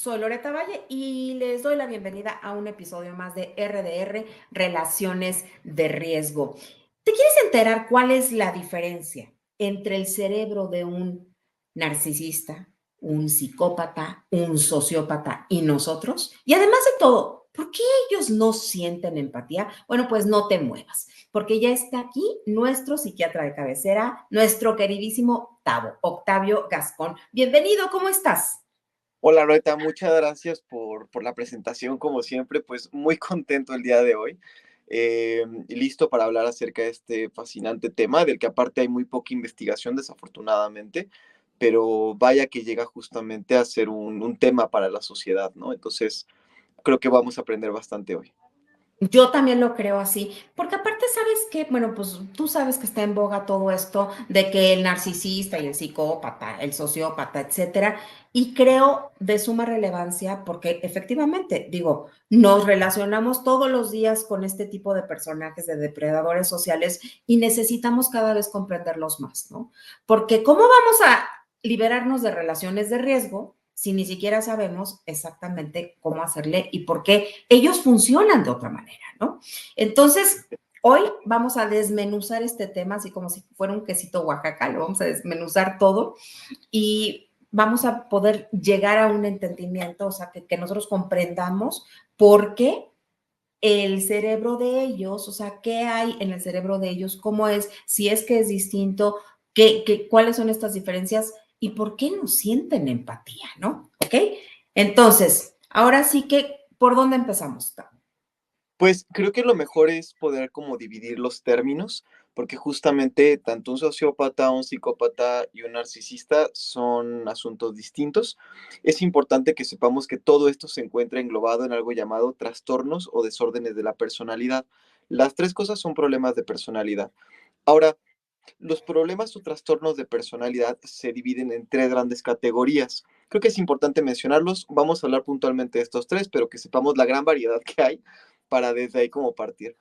Soy Loreta Valle y les doy la bienvenida a un episodio más de RDR, Relaciones de Riesgo. ¿Te quieres enterar cuál es la diferencia entre el cerebro de un narcisista, un psicópata, un sociópata y nosotros? Y además de todo, ¿por qué ellos no sienten empatía? Bueno, pues no te muevas, porque ya está aquí nuestro psiquiatra de cabecera, nuestro queridísimo Octavio Gascón. Bienvenido, ¿cómo estás? Hola Loreta, muchas gracias por la presentación, como siempre, pues muy contento el día de hoy, y listo para hablar acerca de este fascinante tema, del que aparte hay muy poca investigación desafortunadamente, pero vaya que llega justamente a ser un tema para la sociedad, ¿no? Entonces, creo que vamos a aprender bastante hoy. Yo también lo creo así, porque aparte sabes que, bueno, pues tú sabes que está en boga todo esto de que el narcisista y el psicópata, el sociópata, etcétera, y creo de suma relevancia porque efectivamente, digo, nos relacionamos todos los días con este tipo de personajes, de depredadores sociales y necesitamos cada vez comprenderlos más, ¿no? Porque ¿cómo vamos a liberarnos de relaciones de riesgo si ni siquiera sabemos exactamente cómo hacerle y por qué ellos funcionan de otra manera, ¿no? Entonces, hoy vamos a desmenuzar este tema, así como si fuera un quesito Oaxaca, lo vamos a desmenuzar todo y vamos a poder llegar a un entendimiento, o sea, que nosotros comprendamos por qué el cerebro de ellos, o sea, qué hay en el cerebro de ellos, cómo es, si es que es distinto, cuáles son estas diferencias y por qué no sienten empatía, ¿no? ¿Ok? Entonces, ahora sí que, ¿por dónde empezamos? Pues creo que lo mejor es poder como dividir los términos, porque justamente tanto un sociópata, un psicópata y un narcisista son asuntos distintos. Es importante que sepamos que todo esto se encuentra englobado en algo llamado trastornos o desórdenes de la personalidad. Las tres cosas son problemas de personalidad. Ahora, los problemas o trastornos de personalidad se dividen en tres grandes categorías. Creo que es importante mencionarlos. Vamos a hablar puntualmente de estos tres, pero que sepamos la gran variedad que hay para desde ahí como partir.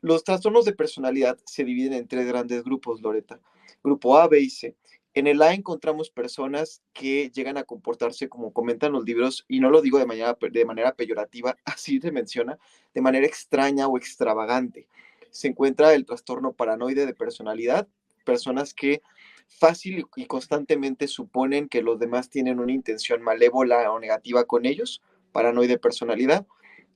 Los trastornos de personalidad se dividen en tres grandes grupos, Loreta. Grupo A, B y C. En el A encontramos personas que llegan a comportarse como comentan los libros, y no lo digo de manera peyorativa, así se menciona, de manera extraña o extravagante. Se encuentra el trastorno paranoide de personalidad, personas que fácil y constantemente suponen que los demás tienen una intención malévola o negativa con ellos, paranoide personalidad,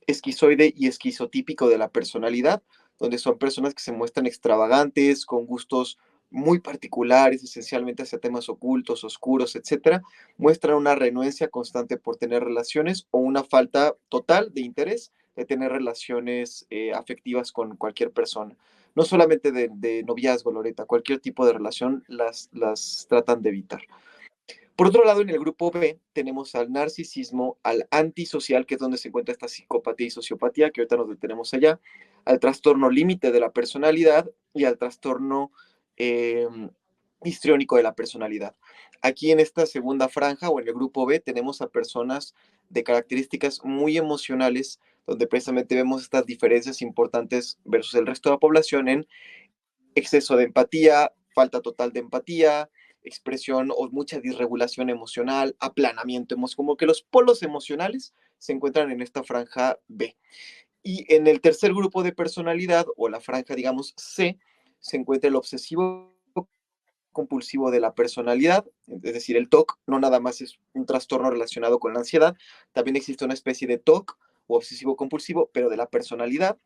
esquizoide y esquizotípico de la personalidad, donde son personas que se muestran extravagantes, con gustos muy particulares, esencialmente hacia temas ocultos, oscuros, etcétera, muestran una renuencia constante por tener relaciones o una falta total de interés de tener relaciones afectivas con cualquier persona. No solamente de noviazgo, Loreta, cualquier tipo de relación las tratan de evitar. Por otro lado, en el grupo B tenemos al narcisismo, al antisocial, que es donde se encuentra esta psicopatía y sociopatía, que ahorita nos detenemos allá, al trastorno límite de la personalidad y al trastorno eh, histriónico de la personalidad. Aquí en esta segunda franja o en el grupo B tenemos a personas de características muy emocionales, donde precisamente vemos estas diferencias importantes versus el resto de la población en exceso de empatía, falta total de empatía, expresión o mucha disregulación emocional, aplanamiento emocional, como que los polos emocionales se encuentran en esta franja B. Y en el tercer grupo de personalidad, o la franja, digamos, C, se encuentra el obsesivo compulsivo de la personalidad, es decir, el TOC no nada más es un trastorno relacionado con la ansiedad, también existe una especie de TOC o obsesivo compulsivo, pero de la personalidad.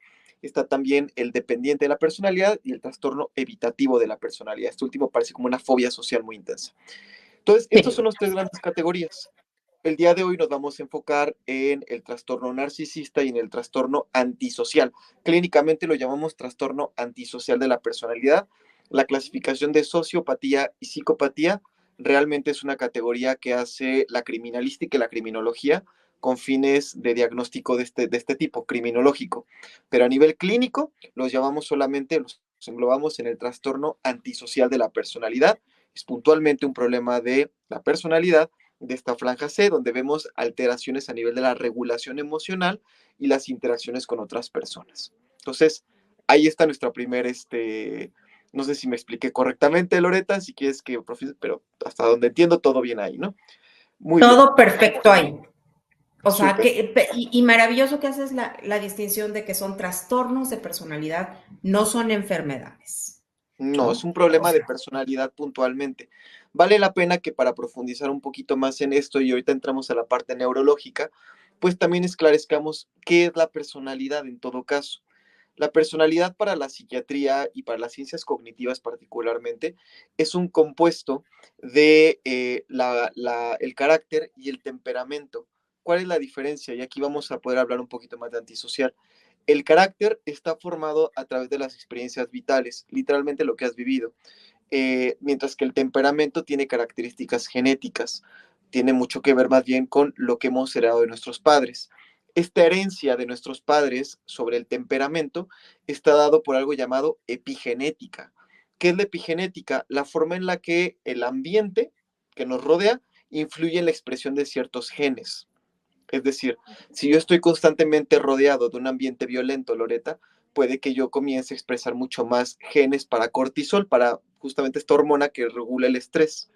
Está también el dependiente de la personalidad y el trastorno evitativo de la personalidad. Este último parece como una fobia social muy intensa. Entonces, estos Sí. son las tres grandes categorías. El día de hoy nos vamos a enfocar en el trastorno narcisista y en el trastorno antisocial. Clínicamente lo llamamos trastorno antisocial de la personalidad. La clasificación de sociopatía y psicopatía realmente es una categoría que hace la criminalística y la criminología con fines de diagnóstico de este tipo, criminológico. Pero a nivel clínico, los llamamos solamente, los englobamos en el trastorno antisocial de la personalidad. Es puntualmente un problema de la personalidad de esta franja C, donde vemos alteraciones a nivel de la regulación emocional y las interacciones con otras personas. Entonces, ahí está nuestra primera, no sé si me expliqué correctamente, Loreta, si quieres pero hasta donde entiendo todo bien ahí, ¿no? Muy bien. Todo perfecto ahí. O sea, Súper. y maravilloso que haces la distinción de que son trastornos de personalidad, no son enfermedades, No, es ¿no? un O problema de sea, personalidad puntualmente. Vale la pena que para profundizar un poquito más en esto, y ahorita entramos a la parte neurológica, pues también esclarezcamos qué es la personalidad en todo caso. La personalidad para la psiquiatría y para las ciencias cognitivas particularmente es un compuesto de el carácter y el temperamento. ¿Cuál es la diferencia? Y aquí vamos a poder hablar un poquito más de antisocial. El carácter está formado a través de las experiencias vitales, literalmente lo que has vivido, mientras que el temperamento tiene características genéticas, tiene mucho que ver más bien con lo que hemos heredado de nuestros padres. Esta herencia de nuestros padres sobre el temperamento está dado por algo llamado epigenética. ¿Qué es la epigenética? La forma en la que el ambiente que nos rodea influye en la expresión de ciertos genes. Es decir, si yo estoy constantemente rodeado de un ambiente violento, Loreta, puede que yo comience a expresar mucho más genes para cortisol, para justamente esta hormona que regula el estrés.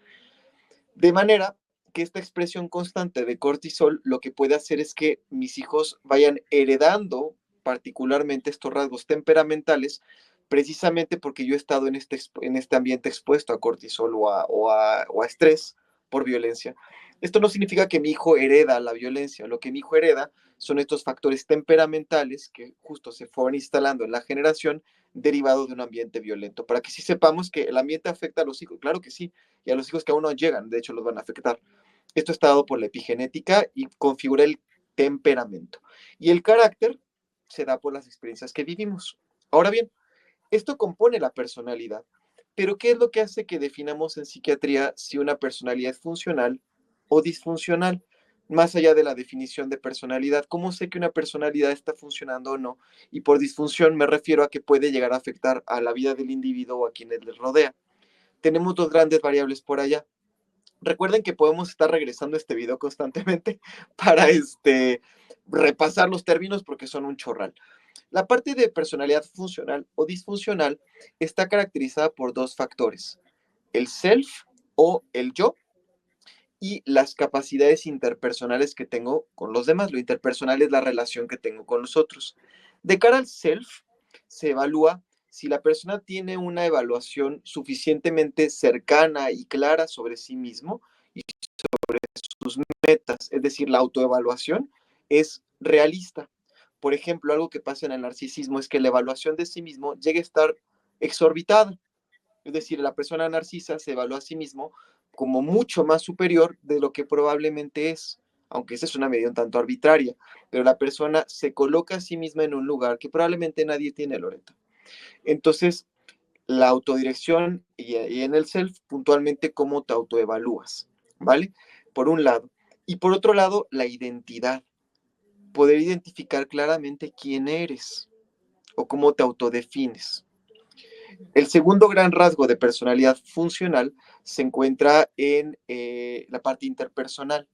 De manera que esta expresión constante de cortisol lo que puede hacer es que mis hijos vayan heredando particularmente estos rasgos temperamentales, precisamente porque yo he estado en este ambiente expuesto a cortisol o a estrés por violencia. Esto no significa que mi hijo hereda la violencia, lo que mi hijo hereda son estos factores temperamentales que justo se fueron instalando en la generación derivado de un ambiente violento. Para que sí sepamos que el ambiente afecta a los hijos, claro que sí, y a los hijos que aún no llegan, de hecho los van a afectar. Esto está dado por la epigenética y configura el temperamento. Y el carácter se da por las experiencias que vivimos. Ahora bien, esto compone la personalidad. Pero ¿qué es lo que hace que definamos en psiquiatría si una personalidad es funcional o disfuncional? Más allá de la definición de personalidad, ¿cómo sé que una personalidad está funcionando o no? Y por disfunción me refiero a que puede llegar a afectar a la vida del individuo o a quienes les rodea. Tenemos dos grandes variables por allá. Recuerden que podemos estar regresando a este video constantemente para repasar los términos porque son un chorral. La parte de personalidad funcional o disfuncional está caracterizada por dos factores, el self o el yo y las capacidades interpersonales que tengo con los demás. Lo interpersonal es la relación que tengo con los otros. De cara al self, se evalúa si la persona tiene una evaluación suficientemente cercana y clara sobre sí mismo y sus metas, es decir, la autoevaluación es realista. Por ejemplo, algo que pasa en el narcisismo es que la evaluación de sí mismo llega a estar exorbitada. Es decir, la persona narcisa se evalúa a sí mismo como mucho más superior de lo que probablemente es, aunque esa es una medida un tanto arbitraria, pero la persona se coloca a sí misma en un lugar que probablemente nadie tiene, Loreto. Entonces, la autodirección y en el self, puntualmente, cómo te autoevalúas, ¿vale? Por un lado. Y por otro lado, la identidad. Poder identificar claramente quién eres o cómo te autodefines. El segundo gran rasgo de personalidad funcional se encuentra en la parte interpersonal.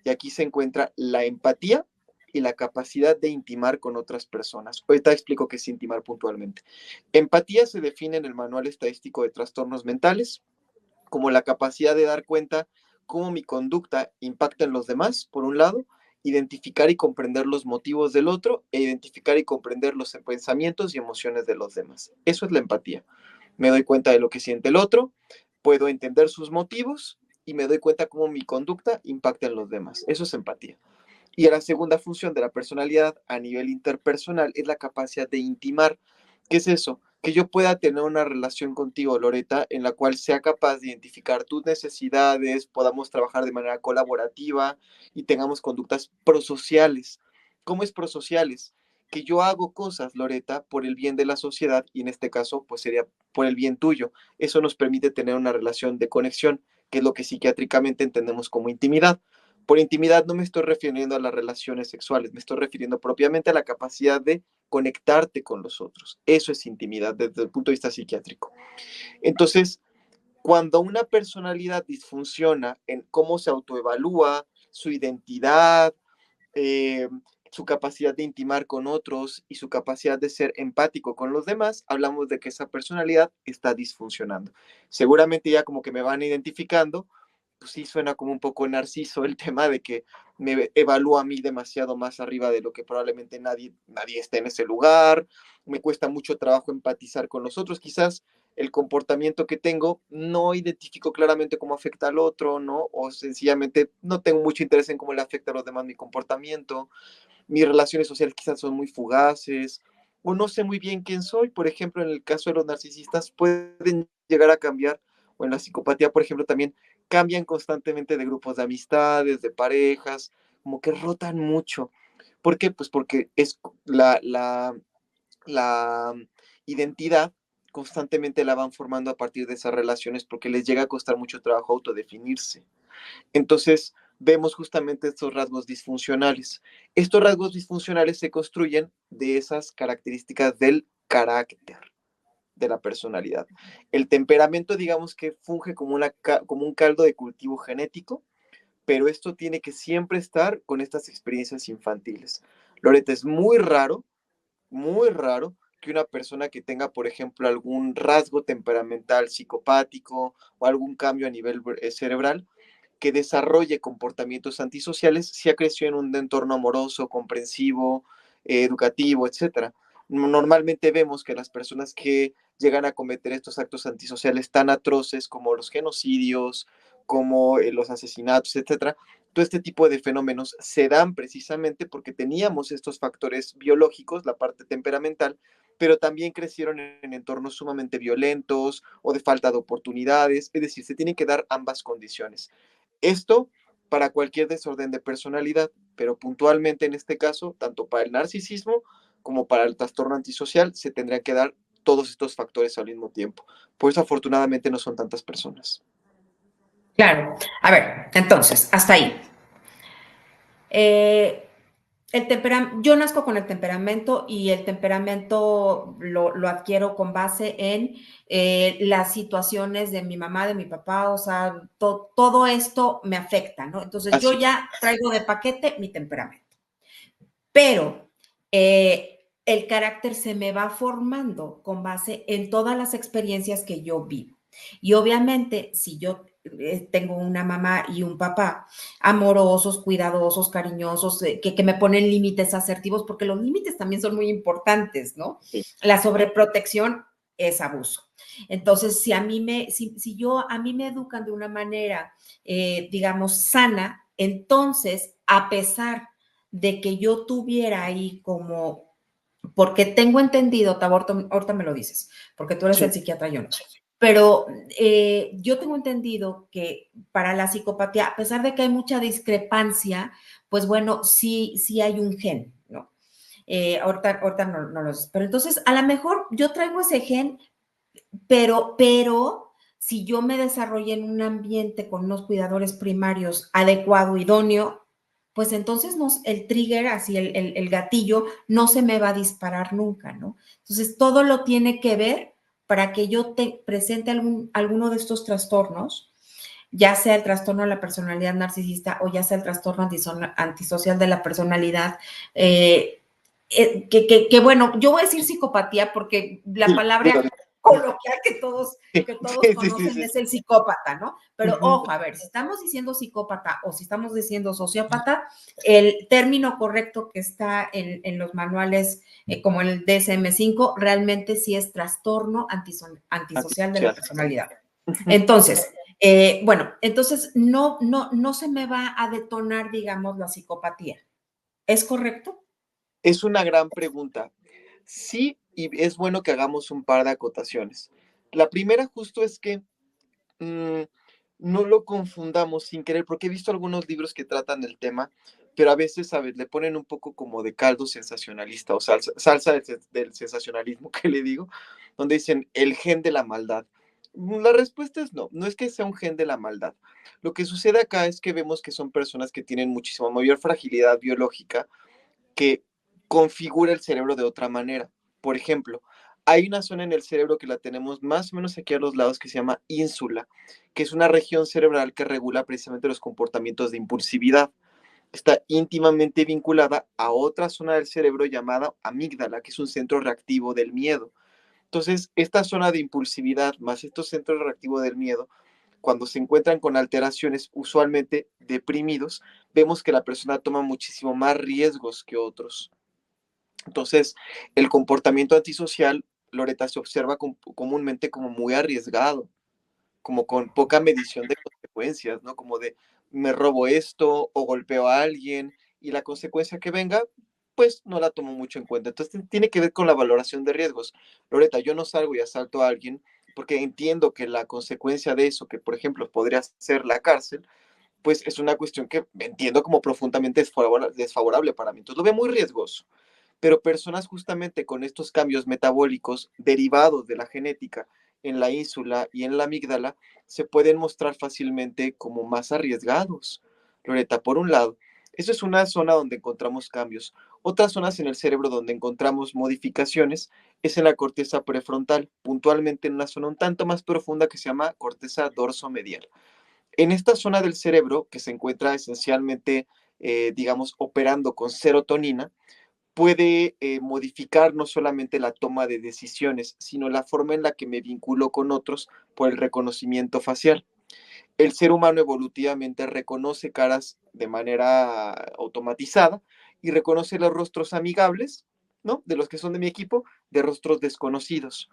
Y aquí se encuentra la empatía y la capacidad de intimar con otras personas. Ahorita explico qué es intimar puntualmente. Empatía se define en el Manual Estadístico de Trastornos Mentales como la capacidad de dar cuenta cómo mi conducta impacta en los demás, por un lado, identificar y comprender los motivos del otro e identificar y comprender los pensamientos y emociones de los demás. Eso es la empatía. Me doy cuenta de lo que siente el otro, puedo entender sus motivos y me doy cuenta cómo mi conducta impacta en los demás. Eso es empatía. Y la segunda función de la personalidad a nivel interpersonal es la capacidad de intimar. ¿Qué es eso? Que yo pueda tener una relación contigo, Loreta, en la cual sea capaz de identificar tus necesidades, podamos trabajar de manera colaborativa y tengamos conductas prosociales. ¿Cómo es prosociales? Que yo hago cosas, Loreta, por el bien de la sociedad y en este caso, pues sería por el bien tuyo. Eso nos permite tener una relación de conexión, que es lo que psiquiátricamente entendemos como intimidad. Por intimidad no me estoy refiriendo a las relaciones sexuales, me estoy refiriendo propiamente a la capacidad de conectarte con los otros. Eso es intimidad desde el punto de vista psiquiátrico. Entonces, cuando una personalidad disfunciona en cómo se autoevalúa, su identidad, eh, su capacidad de intimar con otros y su capacidad de ser empático con los demás, hablamos de que esa personalidad está disfuncionando. Seguramente ya como que me van identificando pues sí suena como un poco narciso el tema de que me evalúa a mí demasiado más arriba de lo que probablemente nadie esté en ese lugar, me cuesta mucho trabajo empatizar con los otros, quizás el comportamiento que tengo no identifico claramente cómo afecta al otro, ¿no? O sencillamente no tengo mucho interés en cómo le afecta a los demás mi comportamiento, mis relaciones sociales quizás son muy fugaces, o no sé muy bien quién soy. Por ejemplo, en el caso de los narcisistas pueden llegar a cambiar, o en la psicopatía, por ejemplo, también cambian constantemente de grupos de amistades, de parejas, como que rotan mucho. ¿Por qué? Pues porque es la identidad constantemente la van formando a partir de esas relaciones porque les llega a costar mucho trabajo autodefinirse. Entonces, vemos justamente estos rasgos disfuncionales. Estos rasgos disfuncionales se construyen de esas características del carácter de la personalidad. El temperamento, digamos que funge como, como un caldo de cultivo genético, pero esto tiene que siempre estar con estas experiencias infantiles. Loreta, es muy raro que una persona que tenga, por ejemplo, algún rasgo temperamental psicopático o algún cambio a nivel cerebral, que desarrolle comportamientos antisociales si ha crecido en un entorno amoroso, comprensivo, educativo, etcétera. Normalmente vemos que las personas que llegan a cometer estos actos antisociales tan atroces como los genocidios, como los asesinatos, etcétera, todo este tipo de fenómenos se dan precisamente porque teníamos estos factores biológicos, la parte temperamental, pero también crecieron en entornos sumamente violentos o de falta de oportunidades, es decir, se tienen que dar ambas condiciones. Esto para cualquier desorden de personalidad, pero puntualmente en este caso, tanto para el narcisismo como para el trastorno antisocial, se tendrían que dar todos estos factores al mismo tiempo. Por eso afortunadamente no son tantas personas. Claro. A ver, entonces, hasta ahí. Eh, yo nazco con el temperamento y el temperamento lo adquiero con base en las situaciones de mi mamá, de mi papá, o sea, todo esto me afecta, ¿no? Entonces yo Así. ya traigo de paquete mi temperamento, pero el carácter se me va formando con base en todas las experiencias que yo vivo. Y obviamente, si yo tengo una mamá y un papá amorosos, cuidadosos, cariñosos, que me ponen límites asertivos, porque los límites también son muy importantes, ¿no? Sí. La sobreprotección es abuso. Entonces, a mí me educan de una manera, digamos, sana, entonces, a pesar de que yo tuviera ahí como, porque tengo entendido, ahorita me lo dices, porque tú eres Sí. el psiquiatra, yo no sé, pero yo tengo entendido que para la psicopatía, a pesar de que hay mucha discrepancia, pues bueno, sí hay un gen, ¿no? Ahorita no lo sé, pero entonces a lo mejor yo traigo ese gen, pero si yo me desarrollé en un ambiente con unos cuidadores primarios adecuado, idóneo, pues entonces el trigger, así el gatillo, no se me va a disparar nunca, ¿no? Entonces todo lo tiene que ver para que yo te presente alguno de estos trastornos, ya sea el trastorno de la personalidad narcisista o ya sea el trastorno antisocial de la personalidad. Bueno, yo voy a decir psicopatía porque la Sí, palabra coloquial que todos sí, sí, conocen sí. es el psicópata, ¿no? Pero Ujú. ojo, a ver, si estamos diciendo psicópata o si estamos diciendo sociópata, el término correcto que está en los manuales, como el DSM-5, realmente sí es trastorno antisocial de la Antisocial. personalidad. Ujú. Entonces, bueno, entonces no se me va a detonar, digamos, la psicopatía. ¿Es correcto? Es una gran pregunta. Sí, y es bueno que hagamos un par de acotaciones. La primera justo es que mm, no lo confundamos sin querer, porque he visto algunos libros que tratan del tema, pero a veces, ¿sabes? Le ponen un poco como de caldo sensacionalista o salsa del sensacionalismo, que le digo, donde dicen el gen de la maldad. La respuesta es no, no es que sea un gen de la maldad. Lo que sucede acá es que vemos que son personas que tienen muchísima mayor fragilidad biológica que configura el cerebro de otra manera. Por ejemplo, hay una zona en el cerebro que la tenemos más o menos aquí a los lados que se llama ínsula, que es una región cerebral que regula precisamente los comportamientos de impulsividad. Está íntimamente vinculada a otra zona del cerebro llamada amígdala, que es un centro reactivo del miedo. Entonces, esta zona de impulsividad más estos centros reactivos del miedo cuando se encuentran con alteraciones, usualmente deprimidos, vemos que la persona toma muchísimo más riesgos que otros. Entonces, el comportamiento antisocial, Loreta, se observa comúnmente como muy arriesgado, como con poca medición de consecuencias, ¿no? Como de me robo esto o golpeo a alguien y la consecuencia que venga, pues no la tomo mucho en cuenta. Entonces tiene que ver con la valoración de riesgos. Loreta, yo no salgo y asalto a alguien porque entiendo que la consecuencia de eso, que por ejemplo podría ser la cárcel, pues es una cuestión que entiendo como profundamente desfavorable para mí. Entonces lo veo muy riesgoso. Pero personas justamente con estos cambios metabólicos derivados de la genética en la ínsula y en la amígdala se pueden mostrar fácilmente como más arriesgados. Loreta, por un lado, eso es una zona donde encontramos cambios. Otras zonas en el cerebro donde encontramos modificaciones es en la corteza prefrontal, puntualmente en una zona un tanto más profunda que se llama corteza dorsomedial. En esta zona del cerebro, que se encuentra esencialmente, digamos, operando con serotonina, puede modificar no solamente la toma de decisiones, sino la forma en la que me vinculo con otros por el reconocimiento facial. El ser humano evolutivamente reconoce caras de manera automatizada y reconoce los rostros amigables, ¿no? De los que son de mi equipo, de rostros desconocidos.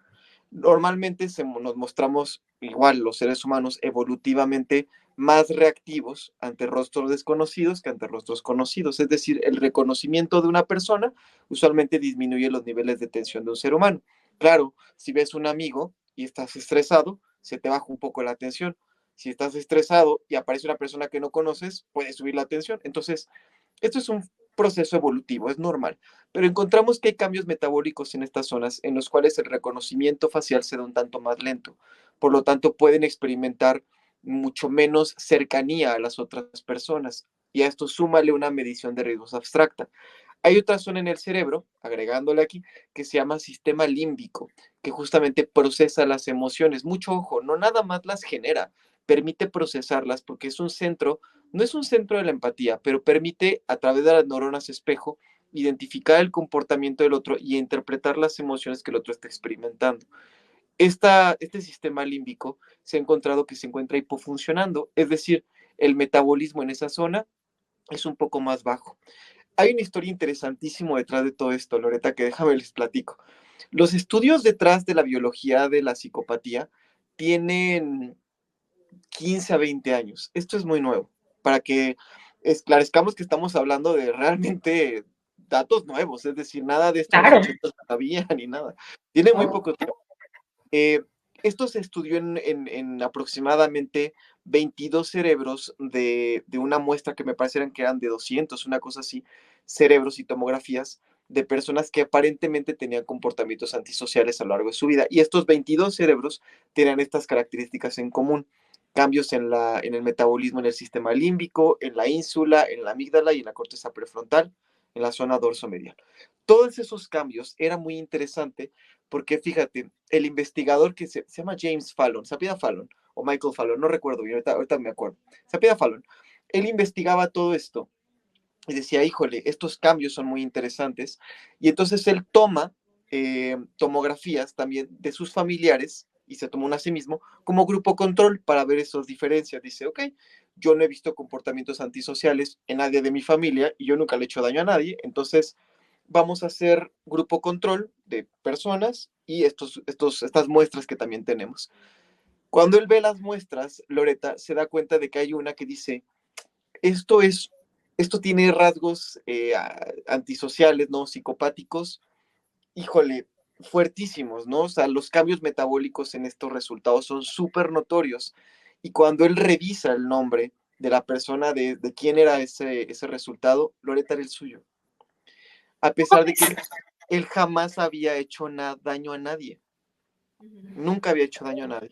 Normalmente nos mostramos igual los seres humanos evolutivamente más reactivos ante rostros desconocidos que ante rostros conocidos. Es decir, el reconocimiento de una persona usualmente disminuye los niveles de tensión de un ser humano. Claro, si ves un amigo y estás estresado, se te baja un poco la tensión. Si estás estresado y aparece una persona que no conoces, puede subir la tensión. Entonces, esto es un proceso evolutivo, es normal, pero encontramos que hay cambios metabólicos en estas zonas en los cuales el reconocimiento facial se da un tanto más lento. Por lo tanto, pueden experimentar mucho menos cercanía a las otras personas. Y a esto súmale una medición de riesgos abstracta. Hay otra zona en el cerebro, agregándole aquí, que se llama sistema límbico, que justamente procesa las emociones. Mucho ojo, no nada más las genera, permite procesarlas porque es un centro, no es un centro de la empatía, pero permite a través de las neuronas espejo identificar el comportamiento del otro y interpretar las emociones que el otro está experimentando. Este sistema límbico se ha encontrado que se encuentra hipofuncionando, es decir, el metabolismo en esa zona es un poco más bajo. Hay una historia interesantísima detrás de todo esto, Loreta, que déjame les platico. Los estudios detrás de la biología de la psicopatía tienen 15 a 20 años. Esto es muy nuevo, para que esclarezcamos que estamos hablando de realmente datos nuevos, es decir, nada de esto en los Claro. 80 no había ni nada. Tiene muy poco tiempo. Eh, Esto se estudió en aproximadamente 22 cerebros de una muestra que me parecieran que eran de 200, una cosa así, cerebros y tomografías de personas que aparentemente tenían comportamientos antisociales a lo largo de su vida. Y estos 22 cerebros tenían estas características en común. Cambios en el metabolismo en el sistema límbico, en la ínsula, en la amígdala y en la corteza prefrontal, en la zona dorsomedial. Todos esos cambios era muy interesante porque fíjate, el investigador que se llama James Fallon, se apellida Fallon, o Michael Fallon, no recuerdo bien, ahorita me acuerdo, se apellida Fallon, él investigaba todo esto y decía, híjole, estos cambios son muy interesantes, y entonces él toma tomografías también de sus familiares, y se tomó una a sí mismo, como grupo control para ver esas diferencias. Dice, ok, yo no he visto comportamientos antisociales en nadie de mi familia, y yo nunca le he hecho daño a nadie, entonces vamos a hacer grupo control de personas y estas muestras que también tenemos. Cuando él ve las muestras, Loreta se da cuenta de que hay una que dice, esto es, esto tiene rasgos antisociales, ¿no? Psicopáticos, híjole, fuertísimos, ¿no? O sea, los cambios metabólicos en estos resultados son súper notorios. Y cuando él revisa el nombre de la persona de quién era ese resultado, Loreta era el suyo, a pesar de que él jamás había hecho daño a nadie, nunca había hecho daño a nadie.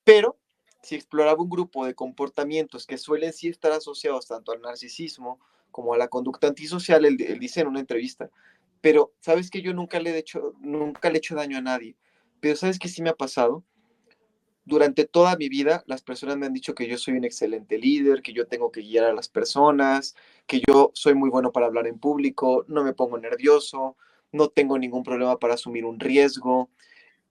Pero si exploraba un grupo de comportamientos que suelen sí estar asociados tanto al narcisismo como a la conducta antisocial, él dice en una entrevista, pero sabes que yo nunca le he hecho daño a nadie, pero sabes que sí me ha pasado. Durante toda mi vida, las personas me han dicho que yo soy un excelente líder, que yo tengo que guiar a las personas, que yo soy muy bueno para hablar en público, no me pongo nervioso, no tengo ningún problema para asumir un riesgo.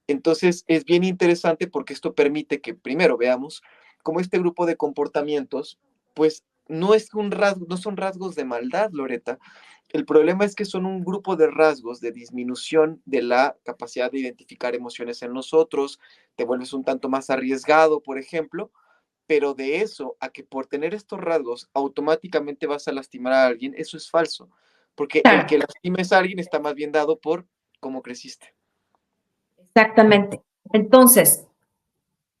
Entonces, es bien interesante porque esto permite que primero veamos como este grupo de comportamientos, pues no es un rasgo, no son rasgos de maldad, Loreta. El problema es que son un grupo de rasgos de disminución de la capacidad de identificar emociones en nosotros, te vuelves un tanto más arriesgado, por ejemplo, pero de eso a que por tener estos rasgos automáticamente vas a lastimar a alguien, eso es falso, porque el Claro, que lastimes a alguien está más bien dado por cómo creciste. exactamente. Entonces,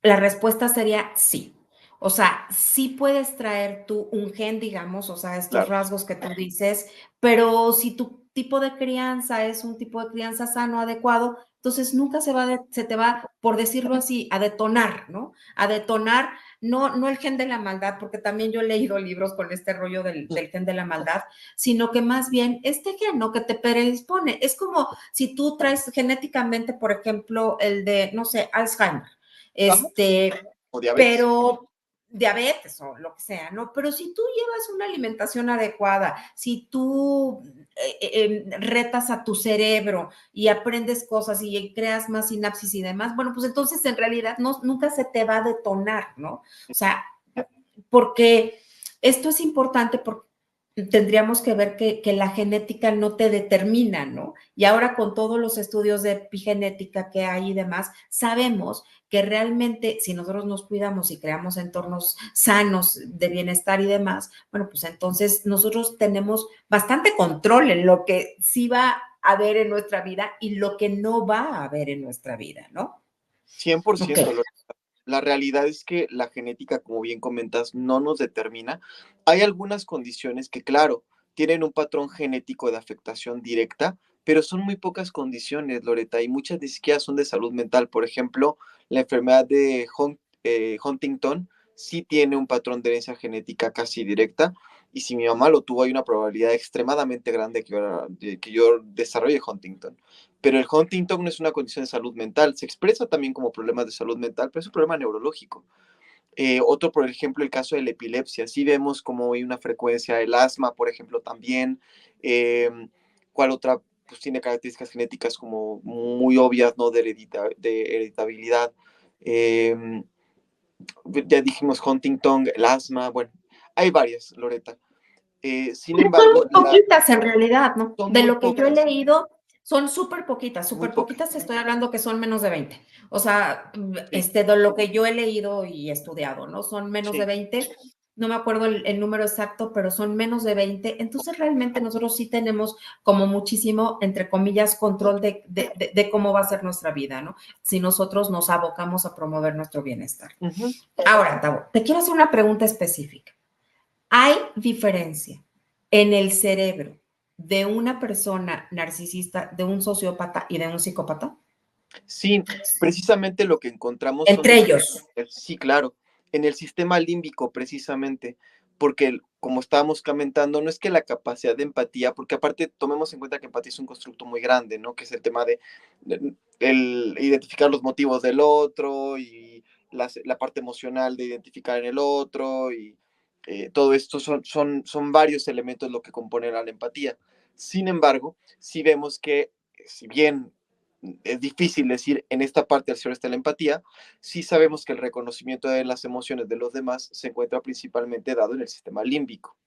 la respuesta sería sí. O sea, sí puedes traer tú un gen, digamos, o sea, estos Claro. rasgos que tú dices, pero si tu tipo de crianza es un tipo de crianza sano, adecuado, entonces nunca se te va, por decirlo así, a detonar, ¿no? A detonar, no el gen de la maldad, porque también yo he leído libros con este rollo del gen de la maldad, sino que más bien este gen, ¿no? Que te predispone. Es como si tú traes genéticamente, por ejemplo, el de, no sé, Alzheimer. Ajá. Este, O diabetes. pero diabetes o lo que sea, ¿no? Pero si tú llevas una alimentación adecuada, si tú retas a tu cerebro y aprendes cosas y creas más sinapsis y demás, bueno, pues entonces en realidad no, nunca se te va a detonar, ¿no? O sea, porque esto es importante porque tendríamos que ver que la genética no te determina, ¿no? Y ahora con todos los estudios de epigenética que hay y demás, sabemos que realmente si nosotros nos cuidamos y creamos entornos sanos de bienestar y demás, bueno, pues entonces nosotros tenemos bastante control en lo que sí va a haber en nuestra vida y lo que no va a haber en nuestra vida, ¿no? Ok. 100%. La realidad es que la genética, como bien comentas, no nos determina. Hay algunas condiciones que, claro, tienen un patrón genético de afectación directa, pero son muy pocas condiciones, Loreta, y muchas ni siquiera son de salud mental. Por ejemplo, la enfermedad de Huntington sí tiene un patrón de herencia genética casi directa, y si mi mamá lo tuvo, hay una probabilidad extremadamente grande de que yo desarrolle Huntington. Pero el Huntington no es una condición de salud mental, se expresa también como problemas de salud mental, pero es un problema neurológico. Otro, por ejemplo, el caso de la epilepsia. Sí vemos como hay una frecuencia, el asma, por ejemplo, también. Eh, ¿Cuál otra? Pues tiene características genéticas como muy obvias, ¿no? De hereditabilidad. Eh, ya dijimos Huntington, el asma, bueno, hay varias, Loreta. Sin embargo, Son poquitas en realidad, ¿no? son De muy lo que yo he pocas, leído, son muy súper pocas. poquitas, te estoy hablando que son menos de 20. O sea, Sí, de lo que yo he leído y estudiado, ¿no? Son menos de sí. 20. No me acuerdo el número exacto, pero son menos de 20. Entonces, realmente nosotros sí tenemos como muchísimo, entre comillas, control de cómo va a ser nuestra vida, ¿no? Si nosotros nos abocamos a promover nuestro bienestar. Ujú. Ahora, Tavo, te quiero hacer una pregunta específica. ¿Hay diferencia en el cerebro de una persona narcisista, de un sociópata y de un psicópata? Sí, precisamente lo que encontramos son Entre ellos. sí, claro, en el sistema límbico precisamente, porque como estábamos comentando, no es que la capacidad de empatía, porque aparte tomemos en cuenta que empatía es un constructo muy grande, ¿no? Que es el tema de el identificar los motivos del otro y la parte emocional de identificar en el otro y todo esto son varios elementos lo que componen a la empatía. Sin embargo, si vemos que si bien es difícil decir en esta parte al ser está la empatía, sí sabemos que el reconocimiento de las emociones de los demás se encuentra principalmente dado en el sistema límbico.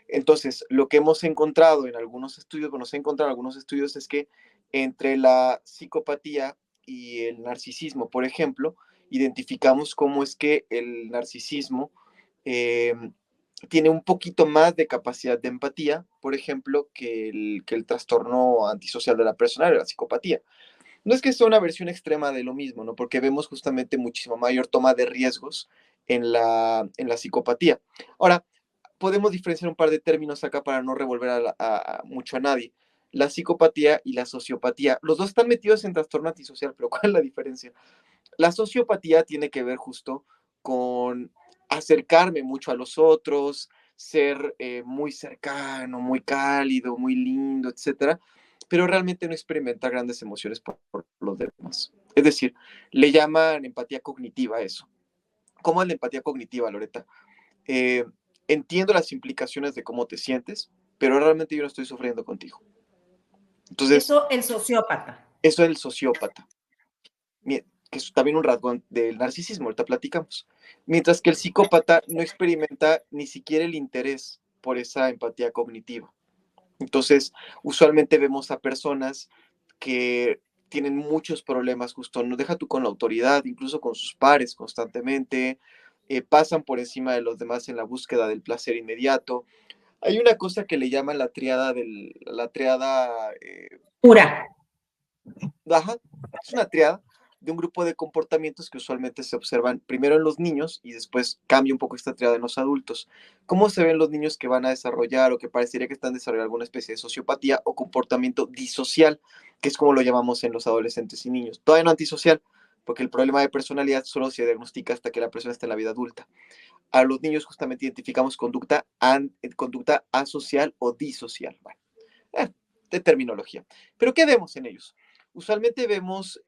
Entonces, lo que hemos encontrado en algunos estudios, bueno, se han encontrado en algunos estudios es que entre la psicopatía y el narcisismo, por ejemplo, identificamos cómo es que el narcisismo eh, tiene un poquito más de capacidad de empatía, por ejemplo, que el trastorno antisocial de la personalidad, la psicopatía. No es que sea una versión extrema de lo mismo, ¿no? Porque vemos justamente muchísimo mayor toma de riesgos en la psicopatía. Ahora, podemos diferenciar un par de términos acá para no revolver mucho a nadie. La psicopatía y la sociopatía. Los dos están metidos en trastorno antisocial, pero ¿cuál es la diferencia? La sociopatía tiene que ver justo con acercarme mucho a los otros, ser muy cercano, muy cálido, muy lindo, etcétera, pero realmente no experimentar grandes emociones por los demás. Es decir, le llaman empatía cognitiva a eso. ¿Cómo es la empatía cognitiva, Loreta? Eh, Entiendo las implicaciones de cómo te sientes, pero realmente yo no estoy sufriendo contigo. Entonces, Eso el sociópata. eso es el sociópata. que es también un rasgo del narcisismo, ahorita platicamos. Mientras que el psicópata no experimenta ni siquiera el interés por esa empatía cognitiva. Entonces, usualmente vemos a personas que tienen muchos problemas, justo, no deja tú con la autoridad, incluso con sus pares constantemente, pasan por encima de los demás en la búsqueda del placer inmediato. Hay una cosa que le llaman la triada, Pura. ajá, es una triada de un grupo de comportamientos que usualmente se observan primero en los niños y después cambia un poco esta triada en los adultos. ¿Cómo se ven los niños que van a desarrollar o que parecería que están desarrollando alguna especie de sociopatía o comportamiento disocial, que es como lo llamamos en los adolescentes y niños? Todavía no antisocial, porque el problema de personalidad solo se diagnostica hasta que la persona está en la vida adulta. A los niños justamente identificamos conducta asocial o disocial. Bueno, de terminología. Pero ¿qué vemos en ellos? Usualmente vemos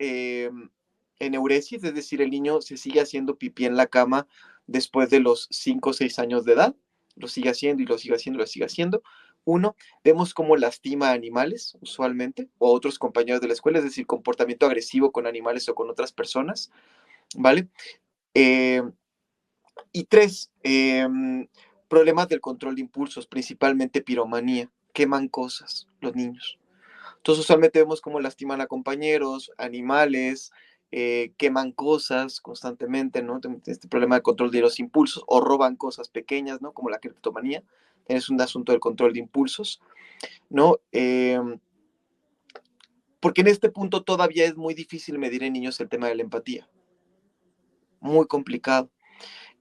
eneuresis, es decir, el niño se sigue haciendo pipí en la cama después de los 5 o 6 años de edad, lo sigue haciendo y lo sigue haciendo y lo sigue haciendo. Uno, vemos cómo lastima a animales, usualmente, o a otros compañeros de la escuela, es decir, comportamiento agresivo con animales o con otras personas, ¿vale? Eh, y tres, problemas del control de impulsos, principalmente piromanía, queman cosas los niños. Entonces usualmente vemos cómo lastiman a compañeros, animales, queman cosas constantemente, ¿no? Este problema de control de los impulsos o roban cosas pequeñas, ¿no? Como la criptomanía. Es un asunto del control de impulsos, ¿no? Porque en este punto todavía es muy difícil medir en niños el tema de la empatía. Muy complicado.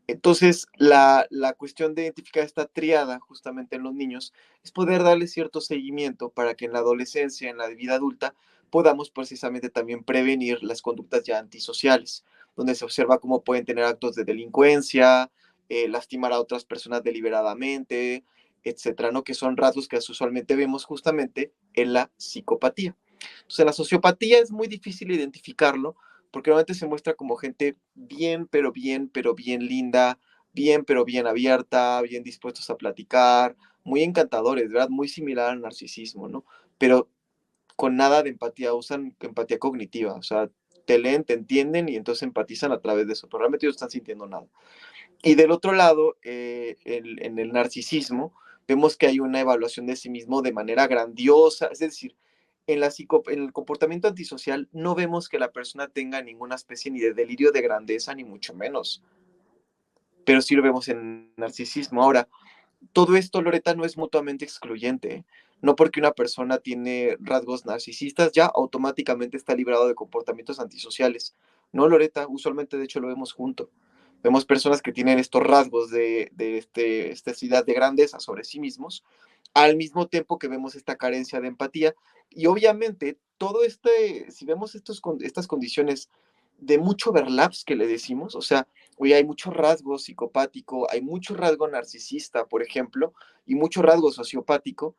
Entonces, la cuestión de identificar esta triada justamente en los niños es poder darle cierto seguimiento para que en la adolescencia, en la vida adulta, podamos precisamente también prevenir las conductas ya antisociales, donde se observa cómo pueden tener actos de delincuencia, lastimar a otras personas deliberadamente, etcétera, ¿no? Que son rasgos que usualmente vemos justamente en la psicopatía. Entonces, en la sociopatía es muy difícil identificarlo porque normalmente se muestra como gente pero bien linda, bien, pero bien abierta, bien dispuestos a platicar, muy encantadores, ¿verdad? Muy similar al narcisismo, ¿no? Pero con nada de empatía, usan empatía cognitiva, o sea, te leen, te entienden y entonces empatizan a través de eso, pero realmente ellos están sintiendo nada. Y del otro lado, en el narcisismo, vemos que hay una evaluación de sí mismo de manera grandiosa, es decir, en el comportamiento antisocial no vemos que la persona tenga ninguna especie ni de delirio de grandeza, ni mucho menos, pero sí lo vemos en narcisismo. Ahora, todo esto, Loreta, no es mutuamente excluyente, ¿eh? No porque una persona tiene rasgos narcisistas, ya automáticamente está librado de comportamientos antisociales. No, Loreta, usualmente de hecho lo vemos junto. Vemos personas que tienen estos rasgos esta ciudad de grandeza sobre sí mismos, al mismo tiempo que vemos esta carencia de empatía. Y obviamente, si vemos estas condiciones de mucho overlaps que le decimos, o sea, hoy hay mucho rasgo psicopático, hay mucho rasgo narcisista, por ejemplo, y mucho rasgo sociopático,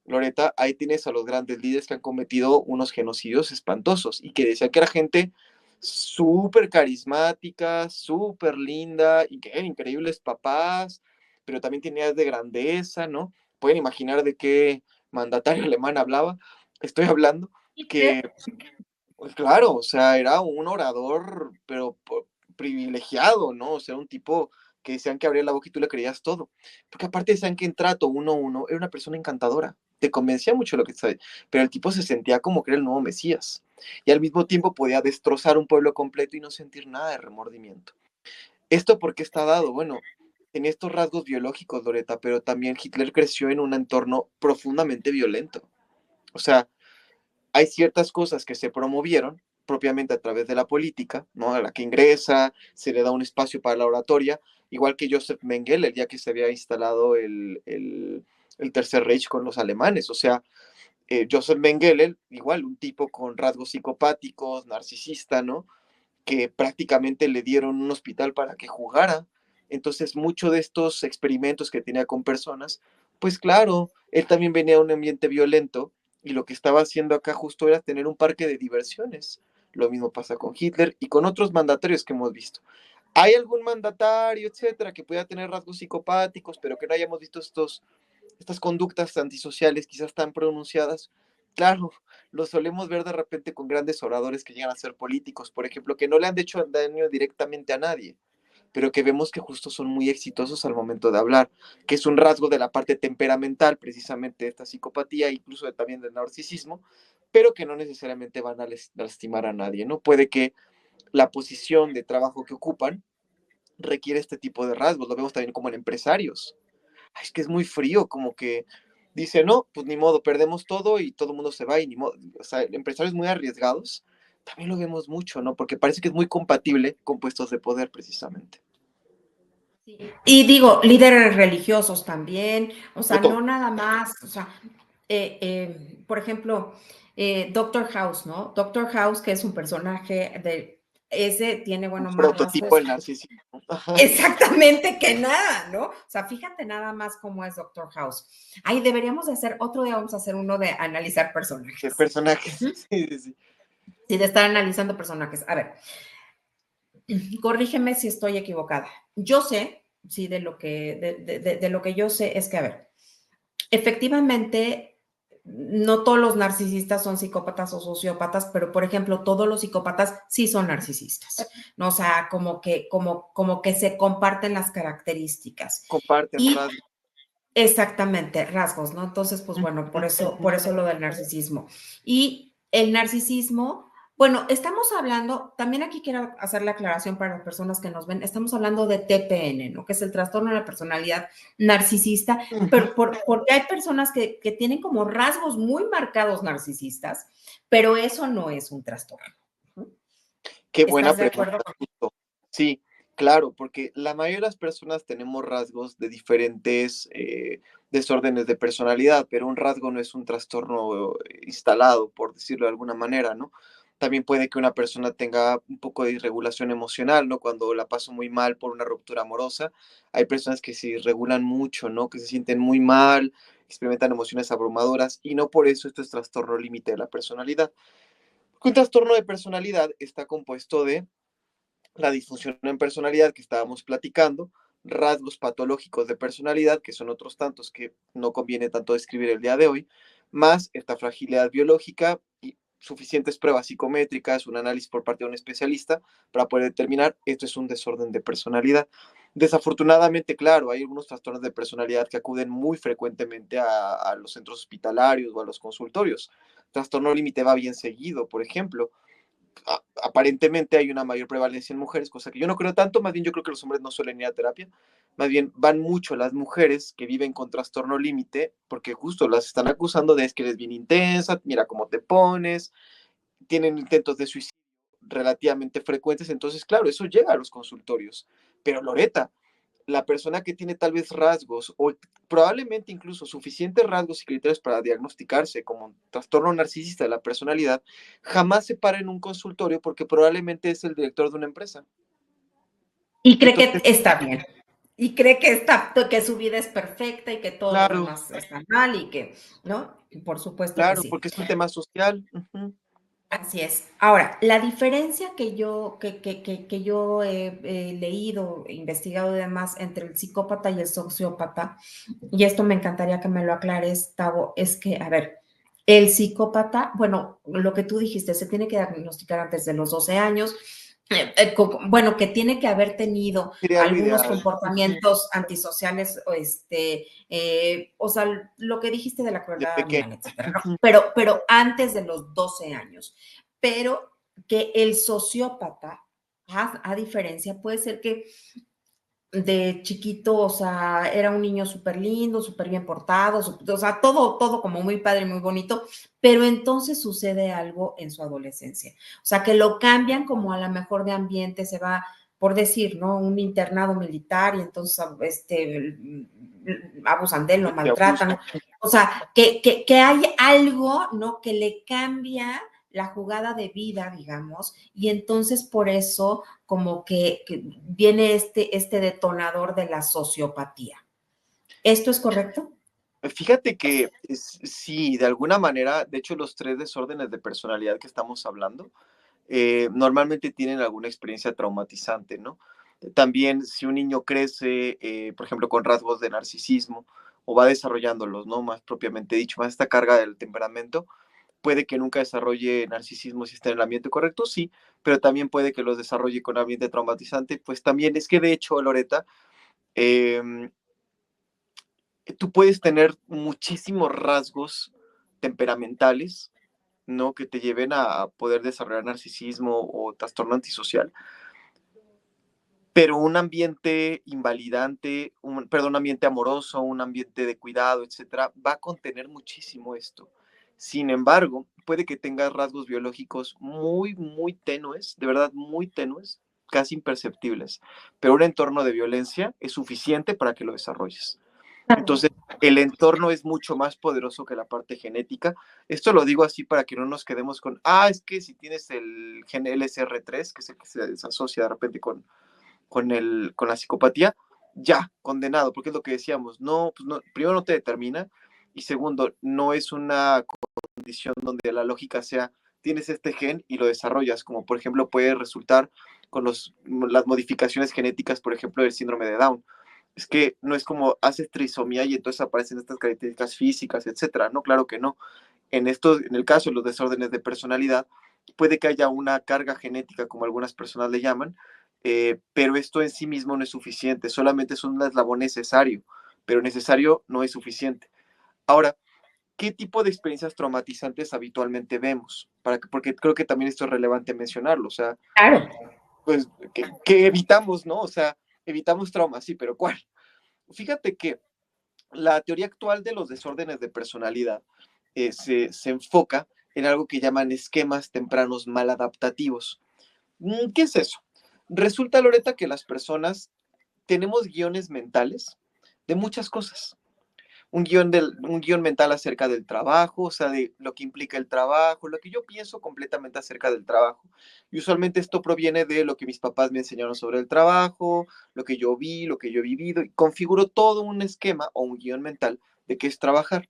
Loreta, ahí tienes a los grandes líderes que han cometido unos genocidios espantosos y que decía que era gente súper carismática, súper linda y que eran increíbles papás, pero también tenías de grandeza, ¿no? Pueden imaginar de qué mandatario alemán hablaba. Estoy hablando Hitler. que, pues claro, o sea, era un orador, pero privilegiado, ¿no? O sea, un tipo que decían que abría la boca y tú le creías todo. Porque aparte decían que en trato uno a uno era una persona encantadora. Te convencía mucho lo que sabe, pero el tipo se sentía como que era el nuevo Mesías. Y al mismo tiempo podía destrozar un pueblo completo y no sentir nada de remordimiento. ¿Esto por qué está dado? Bueno, en estos rasgos biológicos, Loreta, pero también Hitler creció en un entorno profundamente violento. O sea, hay ciertas cosas que se promovieron propiamente a través de la política, ¿no? A la que ingresa, se le da un espacio para la oratoria, igual que Joseph Mengele, el día que se había instalado el Tercer Reich con los alemanes. O sea, Joseph Mengele, igual un tipo con rasgos psicopáticos, narcisista, ¿no? Que prácticamente le dieron un hospital para que jugara. Entonces, muchos de estos experimentos que tenía con personas, pues claro, él también venía de un ambiente violento y lo que estaba haciendo acá justo era tener un parque de diversiones. Lo mismo pasa con Hitler y con otros mandatarios que hemos visto. ¿Hay algún mandatario, etcétera, que pueda tener rasgos psicopáticos, pero que no hayamos visto estas conductas antisociales quizás tan pronunciadas? claro, lo solemos ver de repente con grandes oradores que llegan a ser políticos, por ejemplo, que no le han hecho daño directamente a nadie, pero que vemos que justo son muy exitosos al momento de hablar, que es un rasgo de la parte temperamental, precisamente de esta psicopatía, incluso también del narcisismo, pero que no necesariamente van a lastimar a nadie, ¿no? Puede que la posición de trabajo que ocupan requiere este tipo de rasgos, lo vemos también como en empresarios. Ay, es que es muy frío, como que dice, no, pues ni modo, perdemos todo y todo el mundo se va y ni modo. O sea, empresarios muy arriesgados, también lo vemos mucho, ¿no? Porque parece que es muy compatible con puestos de poder, precisamente. Sí. Y digo, líderes religiosos también, o De sea, todo. no nada más, o sea, por ejemplo, Doctor House, ¿no? Doctor House, que es un personaje ese tiene, Un bueno, más prototipo rasgos del narcisismo. Ajá. exactamente que nada, ¿no? O sea, fíjate nada más cómo es Doctor House. Ahí deberíamos de hacer, otro día vamos a hacer uno de analizar De personajes. personajes. Ujú. Sí, sí, sí. Sí, de estar analizando personajes. A ver, corrígeme si estoy equivocada. Yo sé, sí, de lo que yo sé es que, a ver, efectivamente, no todos los narcisistas son psicópatas o sociópatas, pero por ejemplo, todos los psicópatas sí son narcisistas, ¿no? O sea, como que se comparten las características. Comparten Y rasgos. exactamente, rasgos, ¿no? Entonces, pues bueno, por eso lo del narcisismo. Y el narcisismo, bueno, estamos hablando, también aquí quiero hacer la aclaración para las personas que nos ven, estamos hablando de TPN, ¿no? Que es el trastorno de la personalidad narcisista, pero porque hay personas que tienen como rasgos muy marcados narcisistas, pero eso no es un trastorno. Qué buena ¿Estás de pregunta, acuerdo? justo. Sí, claro, porque la mayoría de las personas tenemos rasgos de diferentes desórdenes de personalidad, pero un rasgo no es un trastorno instalado, por decirlo de alguna manera, ¿no? También puede que una persona tenga un poco de irregulación emocional, ¿no? Cuando la pasó muy mal por una ruptura amorosa, hay personas que se irregulan mucho, ¿no? Que se sienten muy mal, experimentan emociones abrumadoras y no por eso esto es trastorno límite de la personalidad. Un trastorno de personalidad está compuesto de la disfunción en personalidad que estábamos platicando, rasgos patológicos de personalidad, que son otros tantos que no conviene tanto describir el día de hoy, más esta fragilidad biológica y suficientes pruebas psicométricas, un análisis por parte de un especialista para poder determinar esto es un desorden de personalidad. Desafortunadamente, claro, hay algunos trastornos de personalidad que acuden muy frecuentemente a los centros hospitalarios o a los consultorios. Trastorno límite va bien seguido, por ejemplo, aparentemente hay una mayor prevalencia en mujeres, cosa que yo no creo tanto, más bien yo creo que los hombres no suelen ir a terapia, más bien van mucho las mujeres que viven con trastorno límite, porque justo las están acusando de es que eres bien intensa, mira cómo te pones, tienen intentos de suicidio relativamente frecuentes, entonces claro, eso llega a los consultorios, pero Loreta, la persona que tiene tal vez rasgos o probablemente incluso suficientes rasgos y criterios para diagnosticarse como un trastorno narcisista de la personalidad, jamás se para en un consultorio porque probablemente es el director de una empresa. Y cree que Entonces, está bien. Y cree que que su vida es perfecta y que todos los claro, demás están mal y que, ¿no? Por supuesto que claro, sí. porque es un tema social. Así es. Ahora, la diferencia que yo he leído, investigado y demás entre el psicópata y el sociópata, y esto me encantaría que me lo aclares, Tavo, es que, a ver, el psicópata, bueno, lo que tú dijiste, se tiene que diagnosticar antes de los 12 años, bueno, que tiene que haber tenido Sería lo algunos ideal. comportamientos antisociales, o sea, lo que dijiste de la De crueldad pequeño. animal, etcétera, ¿no? Pero antes de los 12 años. Pero que el sociópata, a diferencia, puede ser que de chiquito, o sea, era un niño súper lindo, súper bien portado, o sea, todo como muy padre, muy bonito, pero entonces sucede algo en su adolescencia. O sea, que lo cambian como a lo mejor de ambiente, se va, por decir, ¿no? Un internado militar y entonces, abusan de él, lo De abuso. maltratan. O sea, que hay algo, ¿no? Que le cambia la jugada de vida, digamos, y entonces por eso como que viene este detonador de la sociopatía. ¿Esto es correcto? Fíjate que sí, de alguna manera, de hecho, los tres desórdenes de personalidad que estamos hablando, normalmente tienen alguna experiencia traumatizante, ¿no? También si un niño crece, por ejemplo, con rasgos de narcisismo o va desarrollándolos, ¿no? Más propiamente dicho, más esta carga del temperamento, Puede que nunca desarrolle narcisismo si está en el ambiente correcto, sí, pero también puede que los desarrolle con ambiente traumatizante, pues también es que de hecho, Loreta, eh, tú puedes tener muchísimos rasgos temperamentales, ¿no? Que te lleven a poder desarrollar narcisismo o trastorno antisocial, pero un ambiente invalidante, perdón, un ambiente amoroso, un ambiente de cuidado, etcétera, va a contener muchísimo esto. Sin embargo, puede que tengas rasgos biológicos muy, muy tenues, de verdad muy tenues, casi imperceptibles, pero un entorno de violencia es suficiente para que lo desarrolles. Entonces, el entorno es mucho más poderoso que la parte genética. Esto lo digo así para que no nos quedemos con, es que si tienes el gen LSR3, que es el que se desasocia de repente con la psicopatía, ya, condenado, porque es lo que decíamos, no, pues no, primero no te determina, y segundo, no es una condición donde la lógica sea, tienes este gen y lo desarrollas, como por ejemplo puede resultar con las modificaciones genéticas, por ejemplo, del síndrome de Down. Es que no es como haces trisomía y entonces aparecen estas características físicas, etcétera, ¿no? Claro que no. En el caso de los desórdenes de personalidad, puede que haya una carga genética, como algunas personas le llaman, pero esto en sí mismo no es suficiente, solamente es un eslabón necesario, pero necesario no es suficiente. Ahora, ¿qué tipo de experiencias traumatizantes habitualmente vemos? Porque creo que también esto es relevante mencionarlo, o sea, Claro. pues, que evitamos, ¿no? O sea, evitamos traumas, sí, pero ¿cuál? Fíjate que la teoría actual de los desórdenes de personalidad se enfoca en algo que llaman esquemas tempranos maladaptativos. ¿Qué es eso? Resulta, Loreta, que las personas tenemos guiones mentales de muchas cosas. Un guión mental acerca del trabajo, o sea, de lo que implica el trabajo, lo que yo pienso completamente acerca del trabajo. Y usualmente esto proviene de lo que mis papás me enseñaron sobre el trabajo, lo que yo vi, lo que yo he vivido, y configuro todo un esquema o un guión mental de qué es trabajar.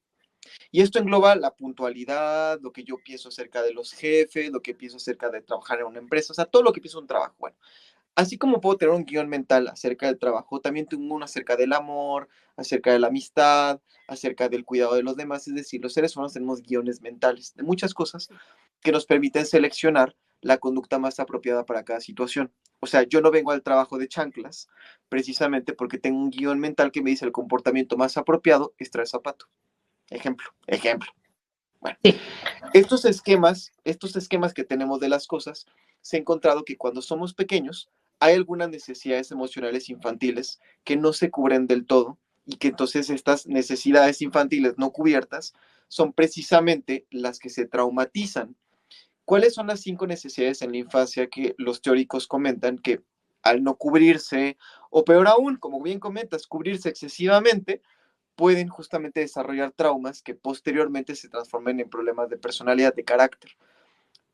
Y esto engloba la puntualidad, lo que yo pienso acerca de los jefes, lo que pienso acerca de trabajar en una empresa, o sea, todo lo que pienso en un trabajo. Bueno, así como puedo tener un guión mental acerca del trabajo, también tengo uno acerca del amor, acerca de la amistad, acerca del cuidado de los demás. Es decir, los seres humanos tenemos guiones mentales de muchas cosas que nos permiten seleccionar la conducta más apropiada para cada situación. O sea, yo no vengo al trabajo de chanclas precisamente porque tengo un guión mental que me dice el comportamiento más apropiado es traer zapato. Ejemplo, ejemplo. Bueno, Sí. estos esquemas que tenemos de las cosas, se ha encontrado que cuando somos pequeños hay algunas necesidades emocionales infantiles que no se cubren del todo y que entonces estas necesidades infantiles no cubiertas son precisamente las que se traumatizan. ¿Cuáles son las 5 necesidades en la infancia que los teóricos comentan que al no cubrirse, o peor aún, como bien comentas, cubrirse excesivamente, pueden justamente desarrollar traumas que posteriormente se transformen en problemas de personalidad, de carácter?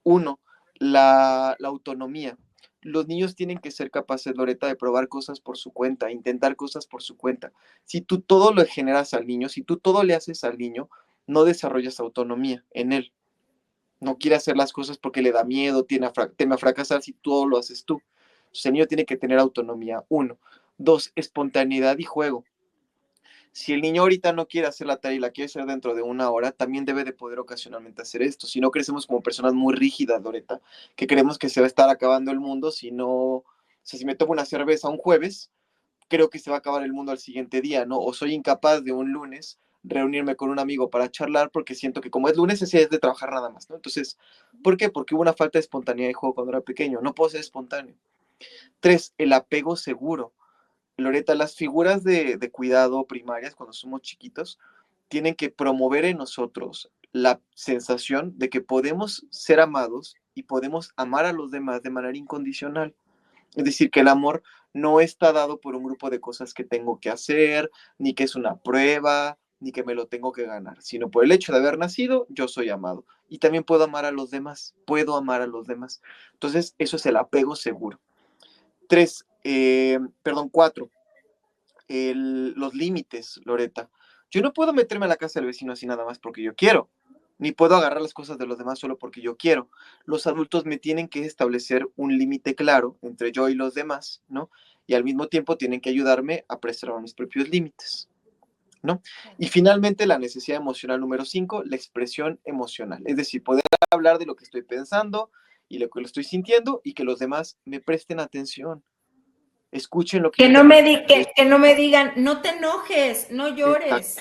Uno, la autonomía. Los niños tienen que ser capaces, Loreta, de probar cosas por su cuenta, intentar cosas por su cuenta. Si tú todo lo generas al niño, si tú todo le haces al niño, no desarrollas autonomía en él. No quiere hacer las cosas porque le da miedo, teme a fracasar si todo lo haces tú. Entonces, el niño tiene que tener autonomía. Uno. Dos, espontaneidad y juego. Si el niño ahorita no quiere hacer la tarea y la quiere hacer dentro de una hora, también debe de poder ocasionalmente hacer esto. Si no crecemos como personas muy rígidas, Loreta, que creemos que se va a estar acabando el mundo si no, o sea, si me tomo una cerveza un jueves, creo que se va a acabar el mundo al siguiente día, ¿no? O soy incapaz de un lunes reunirme con un amigo para charlar porque siento que como es lunes, ese es de trabajar nada más, ¿no? Entonces, ¿por qué? Porque hubo una falta de espontaneidad de juego cuando era pequeño. No puedo ser espontáneo. Tres, el apego seguro. Loreta, las figuras de cuidado primarias cuando somos chiquitos tienen que promover en nosotros la sensación de que podemos ser amados y podemos amar a los demás de manera incondicional. Es decir, que el amor no está dado por un grupo de cosas que tengo que hacer, ni que es una prueba, ni que me lo tengo que ganar, sino por el hecho de haber nacido, yo soy amado. Y también puedo amar a los demás, puedo amar a los demás. Entonces, eso es el apego seguro. Cuatro, los límites, Loreta. Yo no puedo meterme a la casa del vecino así nada más porque yo quiero, ni puedo agarrar las cosas de los demás solo porque yo quiero. Los adultos me tienen que establecer un límite claro entre yo y los demás, ¿no? Y al mismo tiempo tienen que ayudarme a preservar mis propios límites. ¿no? Y finalmente la necesidad emocional número 5, la expresión emocional, es decir, poder hablar de lo que estoy pensando y lo que lo estoy sintiendo y que los demás me presten atención, escuchen lo que Que yo no tengo me, que decir, que no me digan, no te enojes, no llores.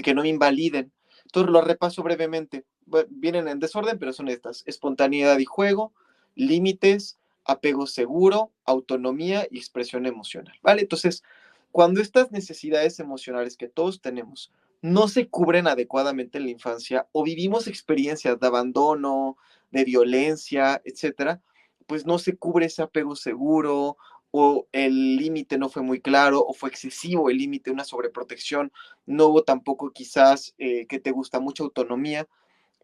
que no me invaliden. Entonces lo repaso brevemente. Vienen en desorden, pero son estas: espontaneidad y juego, límites, apego seguro, autonomía y expresión emocional, ¿vale? Entonces, cuando estas necesidades emocionales que todos tenemos no se cubren adecuadamente en la infancia o vivimos experiencias de abandono, de violencia, etcétera, pues no se cubre ese apego seguro, o el límite no fue muy claro, o fue excesivo el límite, una sobreprotección, no hubo tampoco quizás que te gusta mucha autonomía.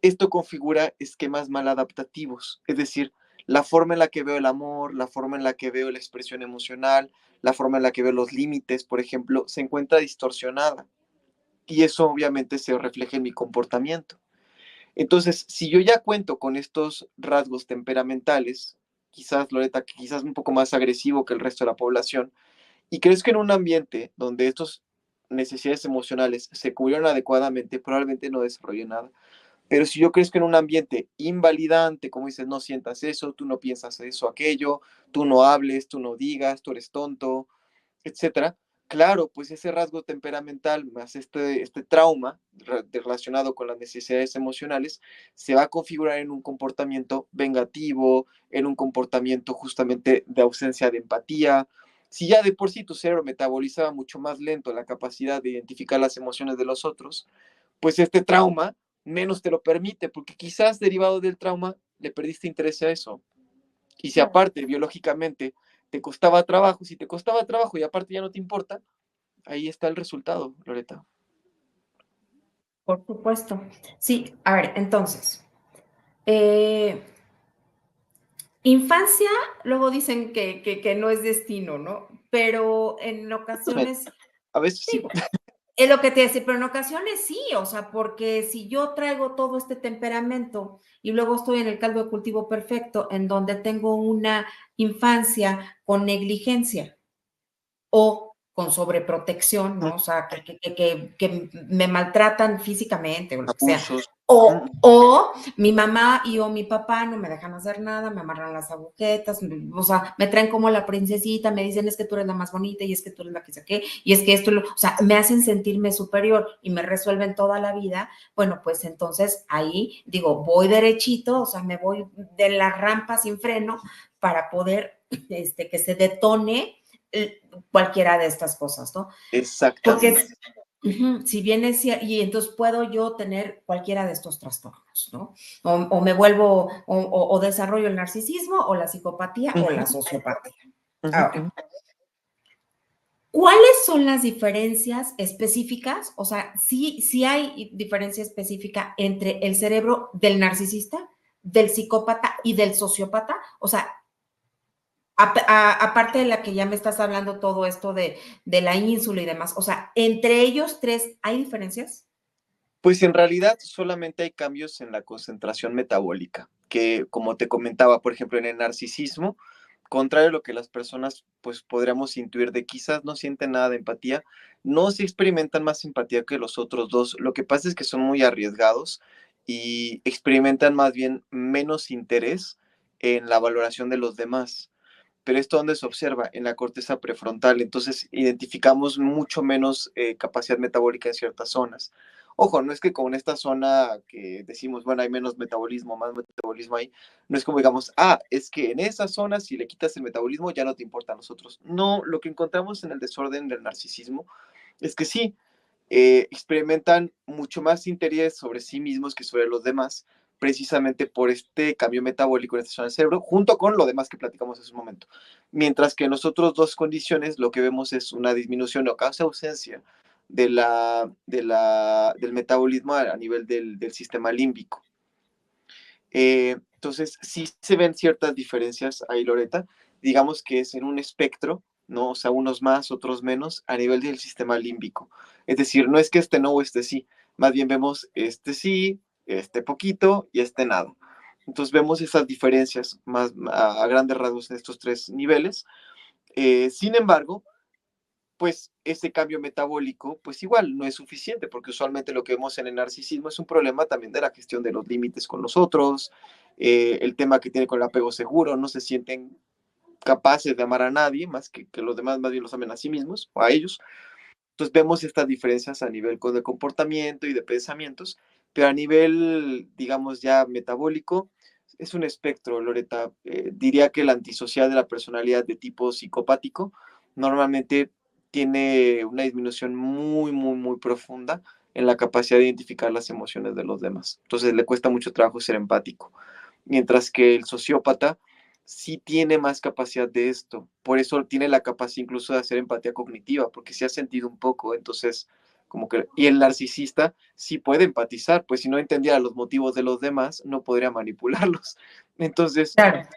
Esto configura esquemas maladaptativos, es decir, la forma en la que veo el amor, la forma en la que veo la expresión emocional, la forma en la que veo los límites, por ejemplo, se encuentra distorsionada y eso obviamente se refleja en mi comportamiento. Entonces, si yo ya cuento con estos rasgos temperamentales, quizás, Loreta, quizás un poco más agresivo que el resto de la población, y crees que en un ambiente donde estas necesidades emocionales se cubrieron adecuadamente, probablemente no desarrolle nada. Pero si yo creo que en un ambiente invalidante, como dices, no sientas eso, tú no piensas eso, aquello, tú no hables, tú no digas, tú eres tonto, etcétera, claro, pues ese rasgo temperamental más este trauma relacionado con las necesidades emocionales se va a configurar en un comportamiento vengativo, en un comportamiento justamente de ausencia de empatía. Si ya de por sí tu cerebro metabolizaba mucho más lento la capacidad de identificar las emociones de los otros, pues este trauma menos te lo permite, porque quizás derivado del trauma le perdiste interés a eso. Y si Claro. aparte biológicamente te costaba trabajo, si te costaba trabajo y aparte ya no te importa, ahí está el resultado, Loreta. Por supuesto. Sí, a ver, entonces, eh, infancia, luego dicen que no es destino, ¿no? Pero en ocasiones, A veces sí. digo, es lo que te decía, pero en ocasiones sí, o sea, porque si yo traigo todo este temperamento y luego estoy en el caldo de cultivo perfecto, en donde tengo una infancia con negligencia o con sobreprotección, ¿no? O sea, que me maltratan físicamente o lo que sea. Abusos. O mi mamá y o mi papá no me dejan hacer nada, me amarran las agujetas, o sea, me traen como la princesita, me dicen es que tú eres la más bonita y es que tú eres la que sé qué, y es que esto, o sea, me hacen sentirme superior y me resuelven toda la vida. Bueno, pues entonces ahí digo, voy derechito, o sea, me voy de la rampa sin freno para poder que se detone cualquiera de estas cosas, ¿no? Porque Exactamente. si bien es cierto, y entonces puedo yo tener cualquiera de estos trastornos, ¿no? O me vuelvo, o desarrollo el narcisismo, o la psicopatía, o la sociopatía. Ahora, ¿cuáles son las diferencias específicas? O sea, sí hay diferencia específica entre el cerebro del narcisista, del psicópata y del sociópata. O sea, aparte de la que ya me estás hablando todo esto de la ínsula y demás, o sea, entre ellos tres, ¿hay diferencias? Pues en realidad solamente hay cambios en la concentración metabólica, que como te comentaba, por ejemplo, en el narcisismo, contrario a lo que las personas pues podríamos intuir de quizás no sienten nada de empatía, no se experimentan más empatía que los otros dos. Lo que pasa es que son muy arriesgados y experimentan más bien menos interés en la valoración de los demás. Pero esto donde se observa en la corteza prefrontal, entonces identificamos mucho menos capacidad metabólica en ciertas zonas. Ojo, no es que con esta zona que decimos, bueno, hay menos metabolismo, más metabolismo ahí, no es como digamos, ah, es que en esa zona si le quitas el metabolismo ya no te importan los otros. No, lo que encontramos en el desorden del narcisismo es que sí, experimentan mucho más interés sobre sí mismos que sobre los demás, precisamente por este cambio metabólico en esta zona del cerebro, junto con lo demás que platicamos hace un momento. Mientras que en las otras dos condiciones lo que vemos es una disminución o causa ausencia del metabolismo a nivel del sistema límbico. Entonces, sí se ven ciertas diferencias ahí, Loreta. Digamos que es en un espectro, ¿no? O sea, unos más, otros menos, a nivel del sistema límbico. Es decir, no es que este no o este sí, más bien vemos este sí, este poquito y este nada. Entonces vemos esas diferencias más a grandes rasgos en estos tres niveles. Sin embargo, pues ese cambio metabólico, pues igual no es suficiente, porque usualmente lo que vemos en el narcisismo es un problema también de la gestión de los límites con los otros, el tema que tiene con el apego seguro, no se sienten capaces de amar a nadie, más que los demás más bien los amen a sí mismos o a ellos. Entonces vemos estas diferencias a nivel de comportamiento y de pensamientos, pero a nivel, digamos, ya metabólico, es un espectro, Loreta. Diría que el antisocial de la personalidad de tipo psicopático normalmente tiene una disminución muy, muy, muy profunda en la capacidad de identificar las emociones de los demás. Entonces le cuesta mucho trabajo ser empático. Mientras que el sociópata sí tiene más capacidad de esto. Por eso tiene la capacidad incluso de hacer empatía cognitiva, porque se ha sentido un poco. Entonces, como que, y el narcisista sí puede empatizar, pues si no entendiera los motivos de los demás, no podría manipularlos. Entonces, Claro.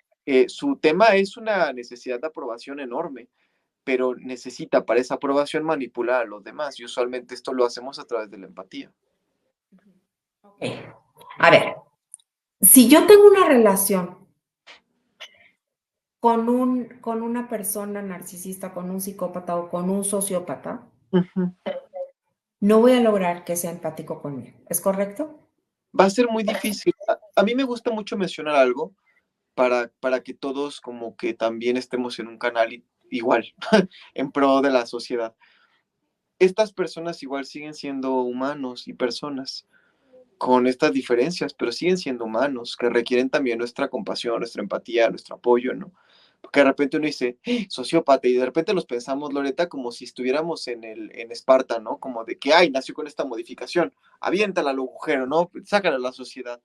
su tema es una necesidad de aprobación enorme, pero necesita para esa aprobación manipular a los demás. Y usualmente esto lo hacemos a través de la empatía. Ok. A ver, si yo tengo una relación con una persona narcisista, con un psicópata o con un sociópata, Ujú. no voy a lograr que sea empático conmigo. ¿Es correcto? Va a ser muy difícil. A mí me gusta mucho mencionar algo para que todos como que también estemos en un canal igual, en pro de la sociedad. Estas personas igual siguen siendo humanos y personas con estas diferencias, pero siguen siendo humanos, que requieren también nuestra compasión, nuestra empatía, nuestro apoyo, ¿no? Porque de repente uno dice, sociópata, y de repente los pensamos, Loreta, como si estuviéramos en Esparta, ¿no? Como de que, ay, nació con esta modificación, aviéntala al agujero, ¿no? Sácala a la sociedad.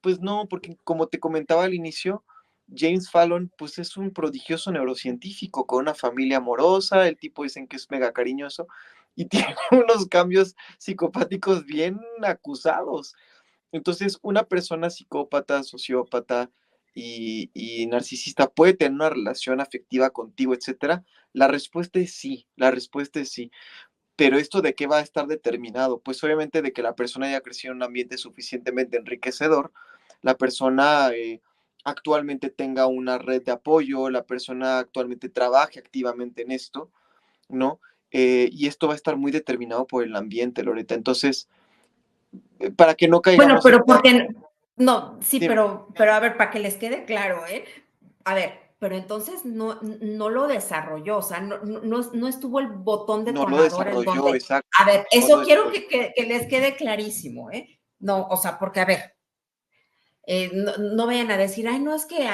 Pues no, porque como te comentaba al inicio, James Fallon pues es un prodigioso neurocientífico con una familia amorosa, el tipo dicen que es mega cariñoso y tiene unos cambios psicopáticos bien acusados. Entonces, una persona psicópata, sociópata y narcisista puede tener una relación afectiva contigo, etcétera. La respuesta es sí, la respuesta es sí. Pero esto de qué va a estar determinado, pues obviamente de que la persona haya crecido en un ambiente suficientemente enriquecedor, la persona actualmente tenga una red de apoyo, la persona actualmente trabaje activamente en esto, ¿no? Y esto va a estar muy determinado por el ambiente, Loreta. Entonces, para que no Bueno, caigamos en pero una... porque no, sí, Dime, pero a ver, para que les quede claro, ¿eh? A ver, pero entonces no lo desarrolló, o sea, no estuvo el botón no lo detonador en desarrolló, donde, exacto, a ver, no lo eso quiero desarrolló. que les quede clarísimo, ¿eh? No, o sea, porque a ver, no vayan a decir, ay, no, es que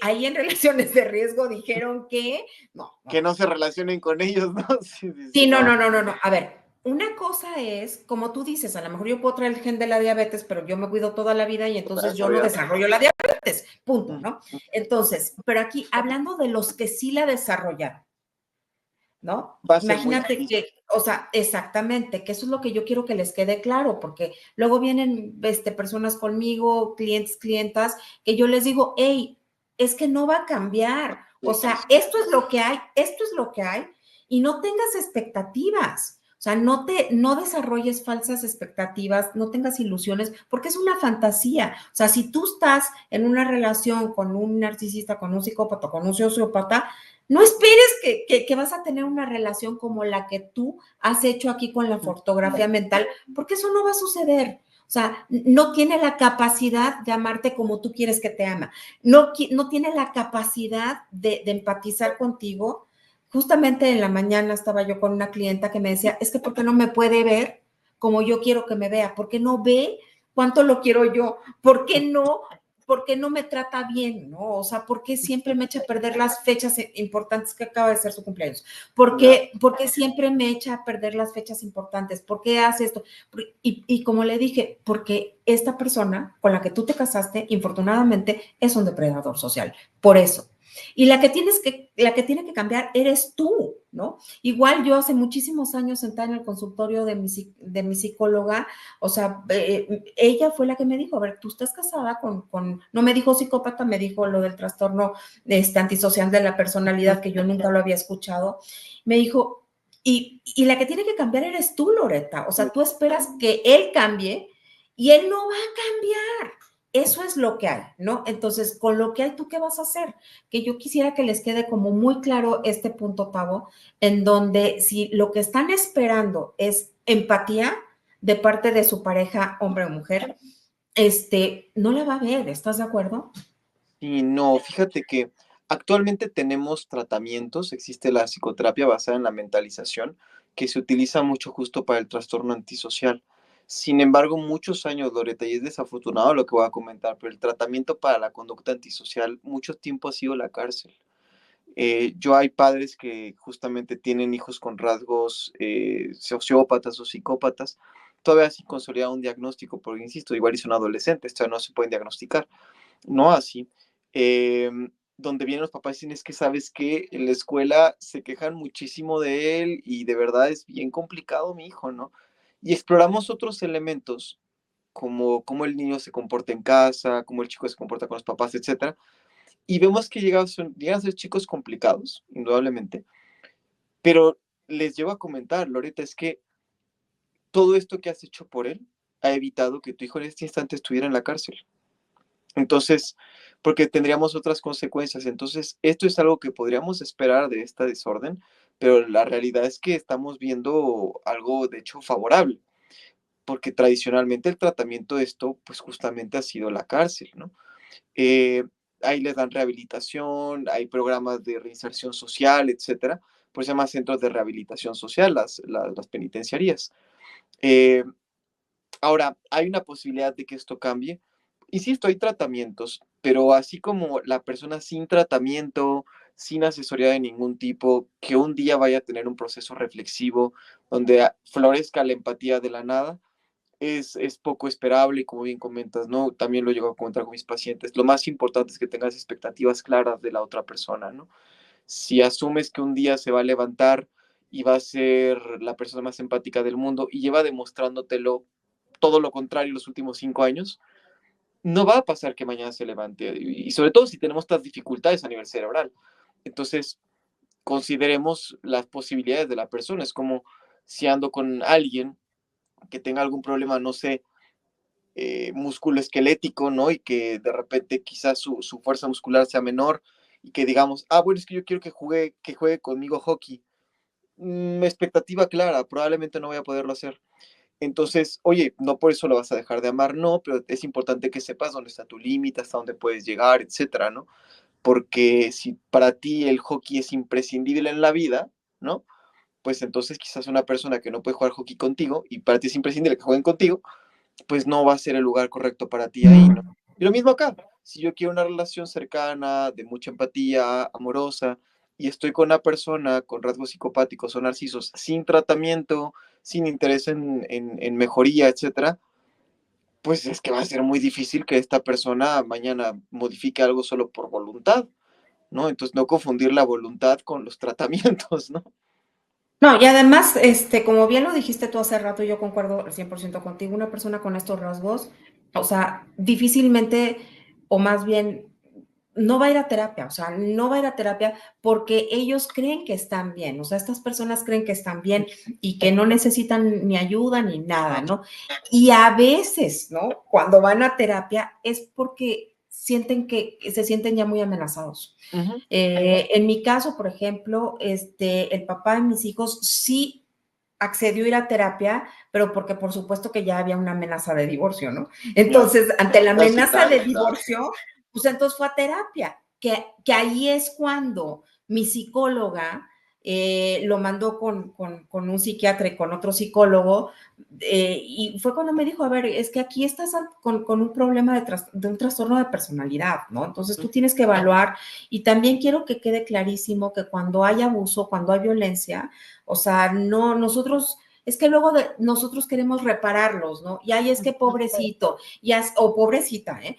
ahí en relaciones de riesgo dijeron que, no, Que no. no se relacionen con ellos, ¿no? Sí, sí, sí, Sí, no. no. A ver, una cosa es, como tú dices, a lo mejor yo puedo traer el gen de la diabetes, pero yo me cuido toda la vida y entonces yo no desarrollo la diabetes, punto, ¿no? Entonces, pero aquí hablando de los que sí la desarrollaron, ¿no? Va a ser muy Imagínate difícil. que, o sea, exactamente, que eso es lo que yo quiero que les quede claro, porque luego vienen personas conmigo, clientes, clientas, que yo les digo, hey, es que no va a cambiar. O sea, esto es lo que hay, esto es lo que hay, y no tengas expectativas. O sea, no desarrolles falsas expectativas, no tengas ilusiones, porque es una fantasía. O sea, si tú estás en una relación con un narcisista, con un psicópata, con un sociópata, no esperes que vas a tener una relación como la que tú has hecho aquí con la fotografía mental, porque eso no va a suceder. O sea, no tiene la capacidad de amarte como tú quieres que te ama. No tiene la capacidad de empatizar contigo. Justamente en la mañana estaba yo con una clienta que me decía, es que ¿por qué no me puede ver como yo quiero que me vea? ¿Por qué no ve cuánto lo quiero yo? ¿Por qué no me trata bien? ¿No? O sea, ¿por qué siempre me echa a perder las fechas importantes que acaba de ser su cumpleaños? ¿Por qué siempre me echa a perder las fechas importantes? ¿Por qué hace esto? Y como le dije, porque esta persona con la que tú te casaste, infortunadamente, es un depredador social. Por eso. Y la que tiene que cambiar eres tú, ¿no? Igual yo hace muchísimos años sentada en el consultorio de mi psicóloga, o sea, ella fue la que me dijo, a ver, tú estás casada no me dijo psicópata, me dijo lo del trastorno antisocial de la personalidad, que yo nunca lo había escuchado. Me dijo, y la que tiene que cambiar eres tú, Loreta. O sea, tú esperas que él cambie y él no va a cambiar. eso es lo que hay, ¿no? Entonces, con lo que hay, ¿tú qué vas a hacer? Que yo quisiera que les quede como muy claro este punto, Tavo, en donde si lo que están esperando es empatía de parte de su pareja, hombre o mujer, no la va a ver, ¿estás de acuerdo? Y no, fíjate que actualmente tenemos tratamientos, existe la psicoterapia basada en la mentalización, que se utiliza mucho justo para el trastorno antisocial. Sin embargo, muchos años, Loreta, y es desafortunado lo que voy a comentar, pero el tratamiento para la conducta antisocial mucho tiempo ha sido la cárcel. Yo hay padres que justamente tienen hijos con rasgos sociópatas o psicópatas, todavía sin consolidar un diagnóstico, porque insisto, igual y son adolescentes, todavía no se pueden diagnosticar, no así. eh, Donde vienen los papás y dicen es que sabes que en la escuela se quejan muchísimo de él y de verdad es bien complicado mi hijo, ¿no? Y exploramos otros elementos como cómo el niño se comporta en casa, cómo el chico se comporta con los papás, etcétera, y vemos que llegan a ser chicos complicados, indudablemente, pero les llevo a comentar, Loreta, es que todo esto que has hecho por él ha evitado que tu hijo en este instante estuviera en la cárcel. Entonces, porque tendríamos otras consecuencias. Entonces, esto es algo que podríamos esperar de esta desorden, pero la realidad es que estamos viendo algo, de hecho, favorable, porque tradicionalmente el tratamiento de esto, pues justamente ha sido la cárcel, ¿no? Eh, Ahí les dan rehabilitación, hay programas de reinserción social, etcétera, pues se llama centros de rehabilitación social, las penitenciarías. Eh, Ahora, hay una posibilidad de que esto cambie. Insisto, hay tratamientos, pero así como la persona sin tratamiento, sin asesoría de ningún tipo, que un día vaya a tener un proceso reflexivo donde florezca la empatía de la nada, es poco esperable y como bien comentas, ¿no? También lo llego a comentar con mis pacientes. Lo más importante es que tengas expectativas claras de la otra persona, ¿no? Si asumes que un día se va a levantar y va a ser la persona más empática del mundo y lleva demostrándotelo todo lo contrario los últimos 5 años, no va a pasar que mañana se levante. Y sobre todo si tenemos estas dificultades a nivel cerebral. Entonces, consideremos las posibilidades de la persona. Es como si ando con alguien que tenga algún problema, no sé, musculoesquelético, ¿no? Y que de repente quizás su fuerza muscular sea menor y que digamos, ah, bueno, es que yo quiero que juegue conmigo hockey. Expectativa clara, probablemente no voy a poderlo hacer. Entonces, oye, no por eso lo vas a dejar de amar, no, pero es importante que sepas dónde está tu límite, hasta dónde puedes llegar, etcétera, ¿no? Porque si para ti el hockey es imprescindible en la vida, ¿no? Pues entonces quizás una persona que no puede jugar hockey contigo y para ti es imprescindible que jueguen contigo, pues no va a ser el lugar correcto para ti ahí, ¿no? Y lo mismo acá, si yo quiero una relación cercana, de mucha empatía, amorosa, y estoy con una persona con rasgos psicopáticos o narcisos sin tratamiento, sin interés en mejoría, etcétera, pues es que va a ser muy difícil que esta persona mañana modifique algo solo por voluntad, ¿no? Entonces no confundir la voluntad con los tratamientos, ¿no? No, y además, como bien lo dijiste tú hace rato, yo concuerdo al 100% contigo, una persona con estos rasgos, o sea, difícilmente, o más bien, no va a ir a terapia, o sea, no va a ir a terapia porque ellos creen que están bien, o sea, estas personas creen que están bien y que no necesitan ni ayuda ni nada, ¿no? Y a veces, ¿no? Cuando van a terapia es porque sienten que se sienten ya muy amenazados. Uh -huh. En mi caso, por ejemplo, el papá de mis hijos sí accedió a ir a terapia, pero porque por supuesto que ya había una amenaza de divorcio, ¿no? Ya. Entonces, ante la Así, amenaza claro, de claro. divorcio, pues entonces fue a terapia, que ahí es cuando mi psicóloga lo mandó con un psiquiatra y con otro psicólogo, y fue cuando me dijo, a ver, es que aquí estás con un problema de un trastorno de personalidad, ¿no? Entonces tú tienes que evaluar y también quiero que quede clarísimo que cuando hay abuso, cuando hay violencia, o sea, no, nosotros, es que luego nosotros queremos repararlos, ¿no? Y ahí es que pobrecito, o pobrecita, ¿eh?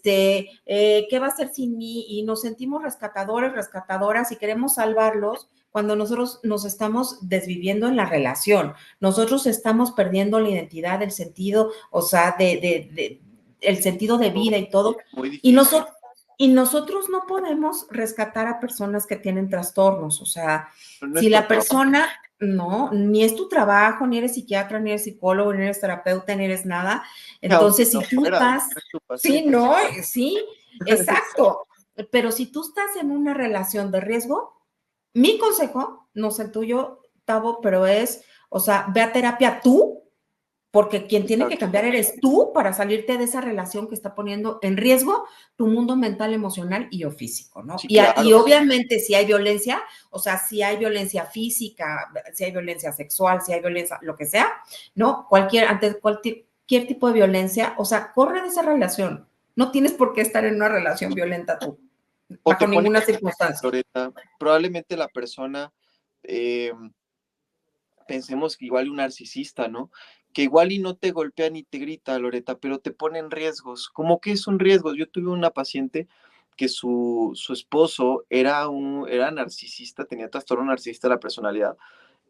¿Qué va a hacer sin mí? Y nos sentimos rescatadores, rescatadoras y queremos salvarlos cuando nosotros nos estamos desviviendo en la relación. Nosotros estamos perdiendo la identidad, el sentido, o sea, el sentido de vida y todo. Muy Y difícil. nosotros no podemos rescatar a personas que tienen trastornos, o sea, No si es la papel. persona, No, ni es tu trabajo, ni eres psiquiatra, ni eres psicólogo, ni eres terapeuta, ni eres nada. Aunque Entonces, si lo tú fuera, no estás, es tu sí, paciente. no, sí, Exacto. exacto. Pero si tú estás en una relación de riesgo, mi consejo, no sé el tuyo, Tavo, pero es, o sea, ve a terapia tú, porque quien tiene que Exacto. cambiar eres tú para salirte de esa relación que está poniendo en riesgo tu mundo mental, emocional y o físico, ¿no? Sí, Y claro. obviamente si hay violencia, o sea, si hay violencia física, si hay violencia sexual, si hay violencia, lo que sea, ¿no? Ante cualquier tipo de violencia, o sea, corre de esa relación. No tienes por qué estar en una relación violenta tú, O bajo te pone ninguna circunstancia. Loreta, probablemente la persona, eh, pensemos que igual un narcisista, ¿no? Que igual y no te golpea ni te grita, Loreta, pero te pone en riesgos. ¿Cómo que es un riesgo? Yo tuve una paciente que su esposo era narcisista, tenía trastorno narcisista de la personalidad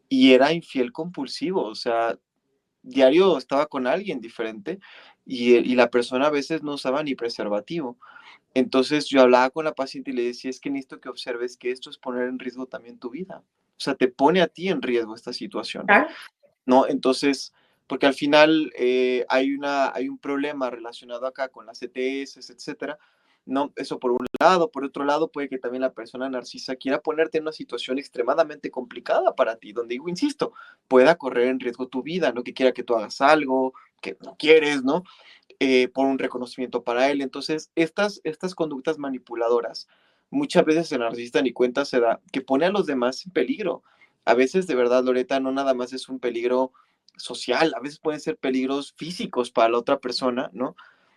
y era infiel compulsivo, o sea, diario estaba con alguien diferente y la persona a veces no usaba ni preservativo. Entonces yo hablaba con la paciente y le decía, es que necesito que observes que esto es poner en riesgo también tu vida. O sea, te pone a ti en riesgo esta situación, Claro. ¿no? Entonces, porque al final hay un problema relacionado acá con las ETS, etcétera, ¿no? Eso por un lado. Por otro lado, puede que también la persona narcisa quiera ponerte en una situación extremadamente complicada para ti, donde, digo, insisto, pueda correr en riesgo tu vida, ¿no? Que quiera que tú hagas algo que no quieres, ¿no? Por un reconocimiento para él. Entonces, estas conductas manipuladoras, muchas veces el narcisista ni cuenta se da, que pone a los demás en peligro. A veces, de verdad, Loreta, no nada más es un peligro social, a veces pueden ser peligros físicos para la otra persona, ¿no?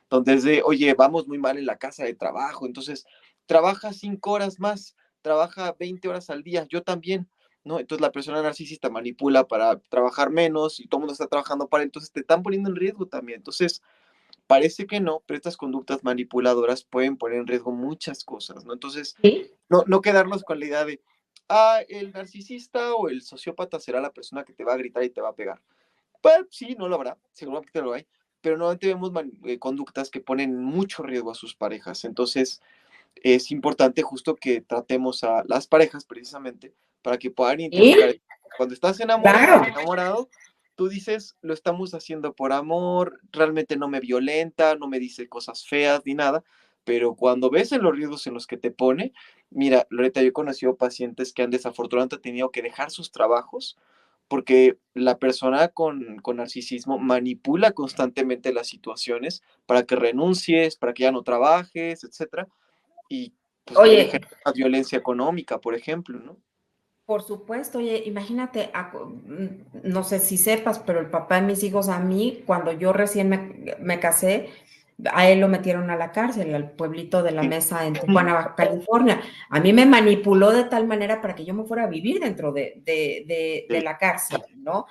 Donde es de, oye, vamos muy mal en la casa de trabajo, entonces trabaja 5 horas más, trabaja 20 horas al día, yo también, ¿no? Entonces la persona narcisista manipula para trabajar menos y todo el mundo está trabajando para él, entonces te están poniendo en riesgo también. Entonces, parece que no, pero estas conductas manipuladoras pueden poner en riesgo muchas cosas, ¿no? Entonces, Sí. no quedarnos con la idea de, el narcisista o el sociópata será la persona que te va a gritar y te va a pegar. Pues sí, no lo habrá, seguramente lo hay, pero normalmente vemos conductas que ponen mucho riesgo a sus parejas. Entonces, es importante justo que tratemos a las parejas precisamente para que puedan identificar. Sí, Cuando estás enamorada claro. o enamorado, tú dices, lo estamos haciendo por amor, realmente no me violenta, no me dice cosas feas ni nada, pero cuando ves en los riesgos en los que te pone, mira, Loreta, yo he conocido pacientes que han desafortunadamente tenido que dejar sus trabajos porque la persona con narcisismo manipula constantemente las situaciones para que renuncies, para que ya no trabajes, etcétera, y pues puede Oye, generar violencia económica, por ejemplo, ¿no? por supuesto, oye, imagínate, no sé si sepas, pero el papá de mis hijos a mí, cuando yo recién me casé, a él lo metieron a la cárcel, al pueblito de la Sí. Mesa en Tijuana, Baja California. A mí me manipuló de tal manera para que yo me fuera a vivir dentro de Sí. la cárcel, ¿no?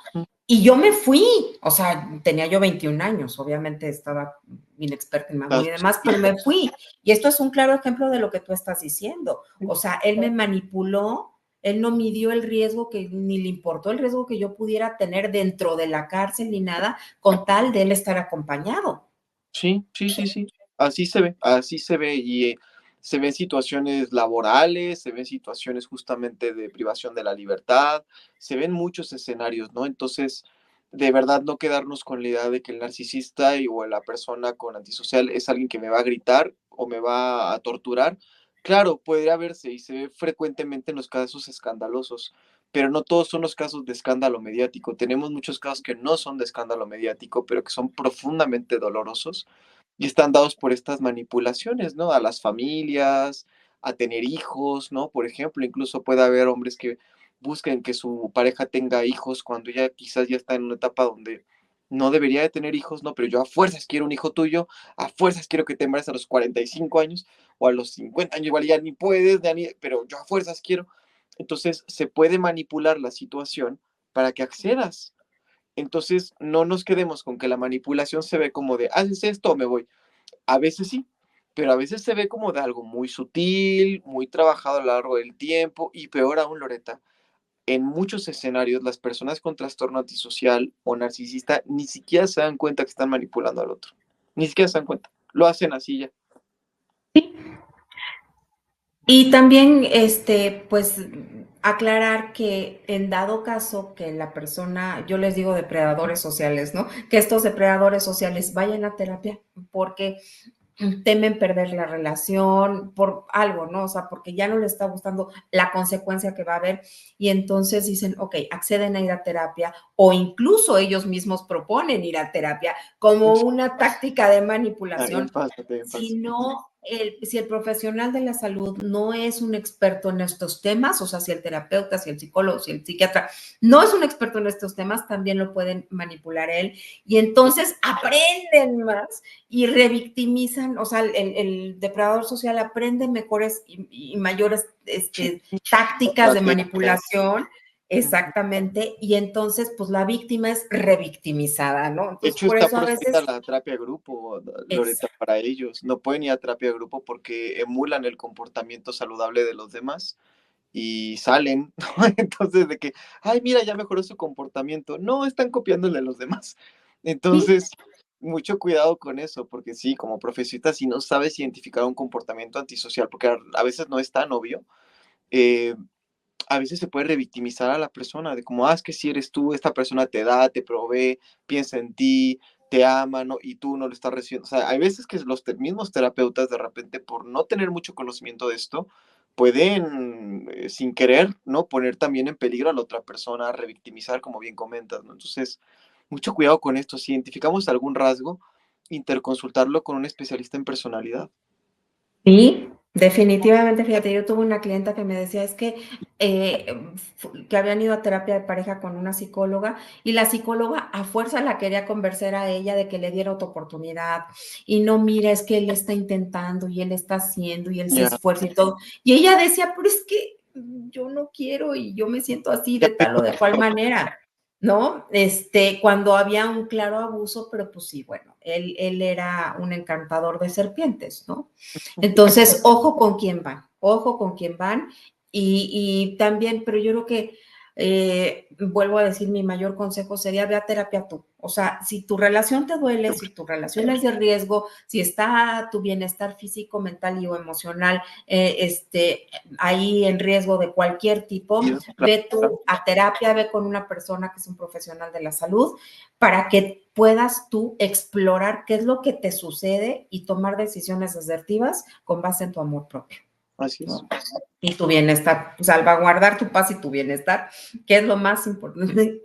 Y yo me fui, o sea, tenía yo 21 años, obviamente estaba inexperta en mamá y Estás demás, pero chiquita. me fui. Y esto es un claro ejemplo de lo que tú estás diciendo. O sea, él me manipuló, él no midió el riesgo que, ni le importó el riesgo que yo pudiera tener dentro de la cárcel ni nada, con tal de él estar acompañado. Sí, sí, sí, sí. Así se ve y se ven situaciones laborales, se ven situaciones justamente de privación de la libertad, se ven muchos escenarios, ¿no? Entonces, de verdad no quedarnos con la idea de que el narcisista o la persona con antisocial es alguien que me va a gritar o me va a torturar. Claro, podría verse y se ve frecuentemente en los casos escandalosos, pero no todos son los casos de escándalo mediático. Tenemos muchos casos que no son de escándalo mediático, pero que son profundamente dolorosos y están dados por estas manipulaciones, ¿no? A las familias, a tener hijos, ¿no? Por ejemplo, incluso puede haber hombres que busquen que su pareja tenga hijos cuando ya quizás ya está en una etapa donde no debería de tener hijos, ¿no? Pero yo a fuerzas quiero un hijo tuyo, a fuerzas quiero que te embaraces a los 45 años o a los 50 años, igual ya ni puedes, pero yo a fuerzas quiero. Entonces se puede manipular la situación para que accedas. Entonces no nos quedemos con que la manipulación se ve como de, haces esto o me voy. A veces sí, pero a veces se ve como de algo muy sutil, muy trabajado a lo largo del tiempo y peor aún, Loreta, en muchos escenarios las personas con trastorno antisocial o narcisista ni siquiera se dan cuenta que están manipulando al otro. Ni siquiera se dan cuenta. Lo hacen así ya. Y también, pues, aclarar que en dado caso que la persona, yo les digo depredadores sociales, ¿no? Que estos depredadores sociales vayan a terapia porque temen perder la relación por algo, ¿no? O sea, porque ya no les está gustando la consecuencia que va a haber y entonces dicen, ok, acceden a ir a terapia o incluso ellos mismos proponen ir a terapia como una táctica de manipulación. También pasa. Si no, si el profesional de la salud no es un experto en estos temas, o sea, si el terapeuta, si el psicólogo, si el psiquiatra no es un experto en estos temas, también lo pueden manipular él y entonces aprenden más y revictimizan, o sea, el depredador social aprende mejores y mayores Sí, tácticas de estrategias. manipulación. Ujú. Exactamente, y entonces, pues la víctima es revictimizada, ¿no? De Entonces, hecho, por está eso a proscrita veces la terapia de grupo, es, Loreta, para ellos. No pueden ir a terapia de grupo porque emulan el comportamiento saludable de los demás y salen, ¿no? Entonces, de que, ay, mira, ya mejoró su comportamiento. No, están copiándole a los demás. sí, Entonces, mucho cuidado con eso, porque sí, como profesionista, si no sabes identificar un comportamiento antisocial, porque a veces no es tan obvio, eh, a veces se puede revictimizar a la persona, de como, es que si eres tú, esta persona te da, te provee, piensa en ti, te ama, ¿no? Y tú no lo estás recibiendo. O sea, hay veces que los mismos terapeutas, de repente, por no tener mucho conocimiento de esto, pueden, sin querer, ¿no? Poner también en peligro a la otra persona, revictimizar, como bien comentas, ¿no? Entonces, mucho cuidado con esto. Si identificamos algún rasgo, interconsultarlo con un especialista en personalidad. sí, definitivamente, fíjate, yo tuve una clienta que me decía, es que habían ido a terapia de pareja con una psicóloga y la psicóloga a fuerza la quería convencer a ella de que le diera otra oportunidad y no, mira, es que él está intentando y él está haciendo y él se Ya, esfuerza y todo. Y ella decía, pero es que yo no quiero y yo me siento así ya de tal o de cual manera. ¿No? Cuando había un claro abuso, pero pues sí, bueno, él era un encantador de serpientes, ¿no? Entonces, ojo con quién van y también, pero yo creo que, vuelvo a decir, mi mayor consejo sería ve a terapia tú. O sea, si tu relación te duele, si tu relación es de riesgo, si está tu bienestar físico, mental y o emocional ahí en riesgo de cualquier tipo, claro. ve tú a terapia, ve con una persona que es un profesional de la salud para que puedas tú explorar qué es lo que te sucede y tomar decisiones asertivas con base en tu amor propio, Así es. ¿no? Y tu bienestar, salvaguardar tu paz y tu bienestar, que es lo más importante,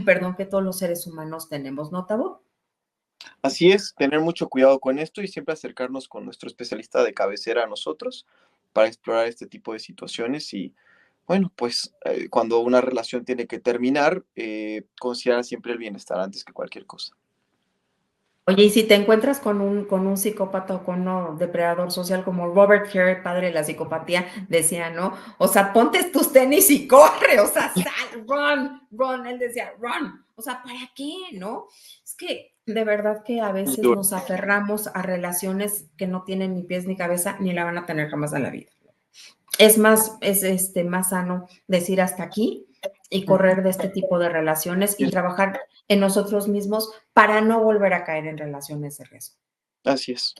perdón, que todos los seres humanos tenemos, ¿no, Tabo? Así es, tener mucho cuidado con esto y siempre acercarnos con nuestro especialista de cabecera a nosotros para explorar este tipo de situaciones y bueno, pues cuando una relación tiene que terminar, considerar siempre el bienestar antes que cualquier cosa. Oye, y si te encuentras con un psicópata o con un depredador social como Robert Hare, padre de la psicopatía, decía, ¿no? O sea, ponte tus tenis y corre, o sea, sal, run, run, él decía, run, o sea, ¿para qué, no? Es que de verdad que a Y veces duro. nos aferramos a relaciones que no tienen ni pies ni cabeza, ni la van a tener jamás en la vida. Es más, más sano decir hasta aquí y Ujú. correr de este tipo de relaciones Y y trabajar en nosotros mismos para no volver a caer en relaciones de riesgo. así es.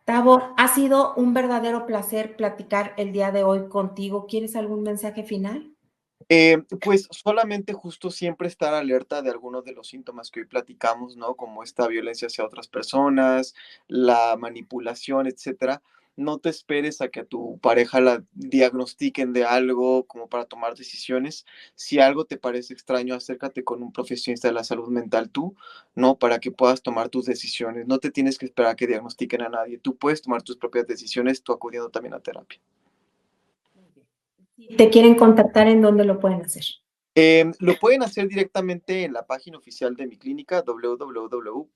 Tavo, ha sido un verdadero placer platicar el día de hoy contigo. ¿Quieres algún mensaje final? Pues solamente justo siempre estar alerta de algunos de los síntomas que hoy platicamos, ¿no? Como esta violencia hacia otras personas, la manipulación, etcétera. No te esperes a que a tu pareja la diagnostiquen de algo como para tomar decisiones. Si algo te parece extraño, acércate con un profesionista de la salud mental tú, ¿no? Para que puedas tomar tus decisiones. No te tienes que esperar a que diagnostiquen a nadie. Tú puedes tomar tus propias decisiones, tú acudiendo también a terapia. Si te quieren contactar, ¿en dónde lo pueden hacer? Lo pueden hacer directamente en la página oficial de mi clínica, www.adva.com,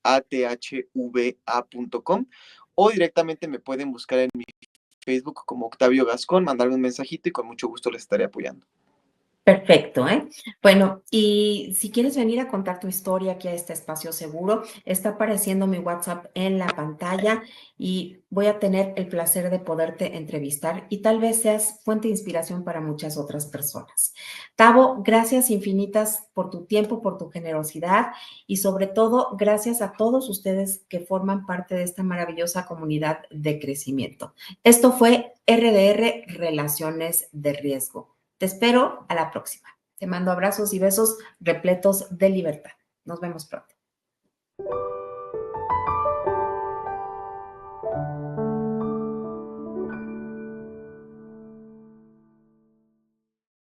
athva.com, o directamente me pueden buscar en mi Facebook como Octavio Gascón, mandarme un mensajito y con mucho gusto les estaré apoyando. Perfecto, ¿eh? Bueno, y si quieres venir a contar tu historia aquí a este espacio seguro, está apareciendo mi WhatsApp en la pantalla y voy a tener el placer de poderte entrevistar y tal vez seas fuente de inspiración para muchas otras personas. Tavo, gracias infinitas por tu tiempo, por tu generosidad y sobre todo gracias a todos ustedes que forman parte de esta maravillosa comunidad de crecimiento. Esto fue RDR Relaciones de Riesgo. Te espero a la próxima. Te mando abrazos y besos repletos de libertad. Nos vemos pronto.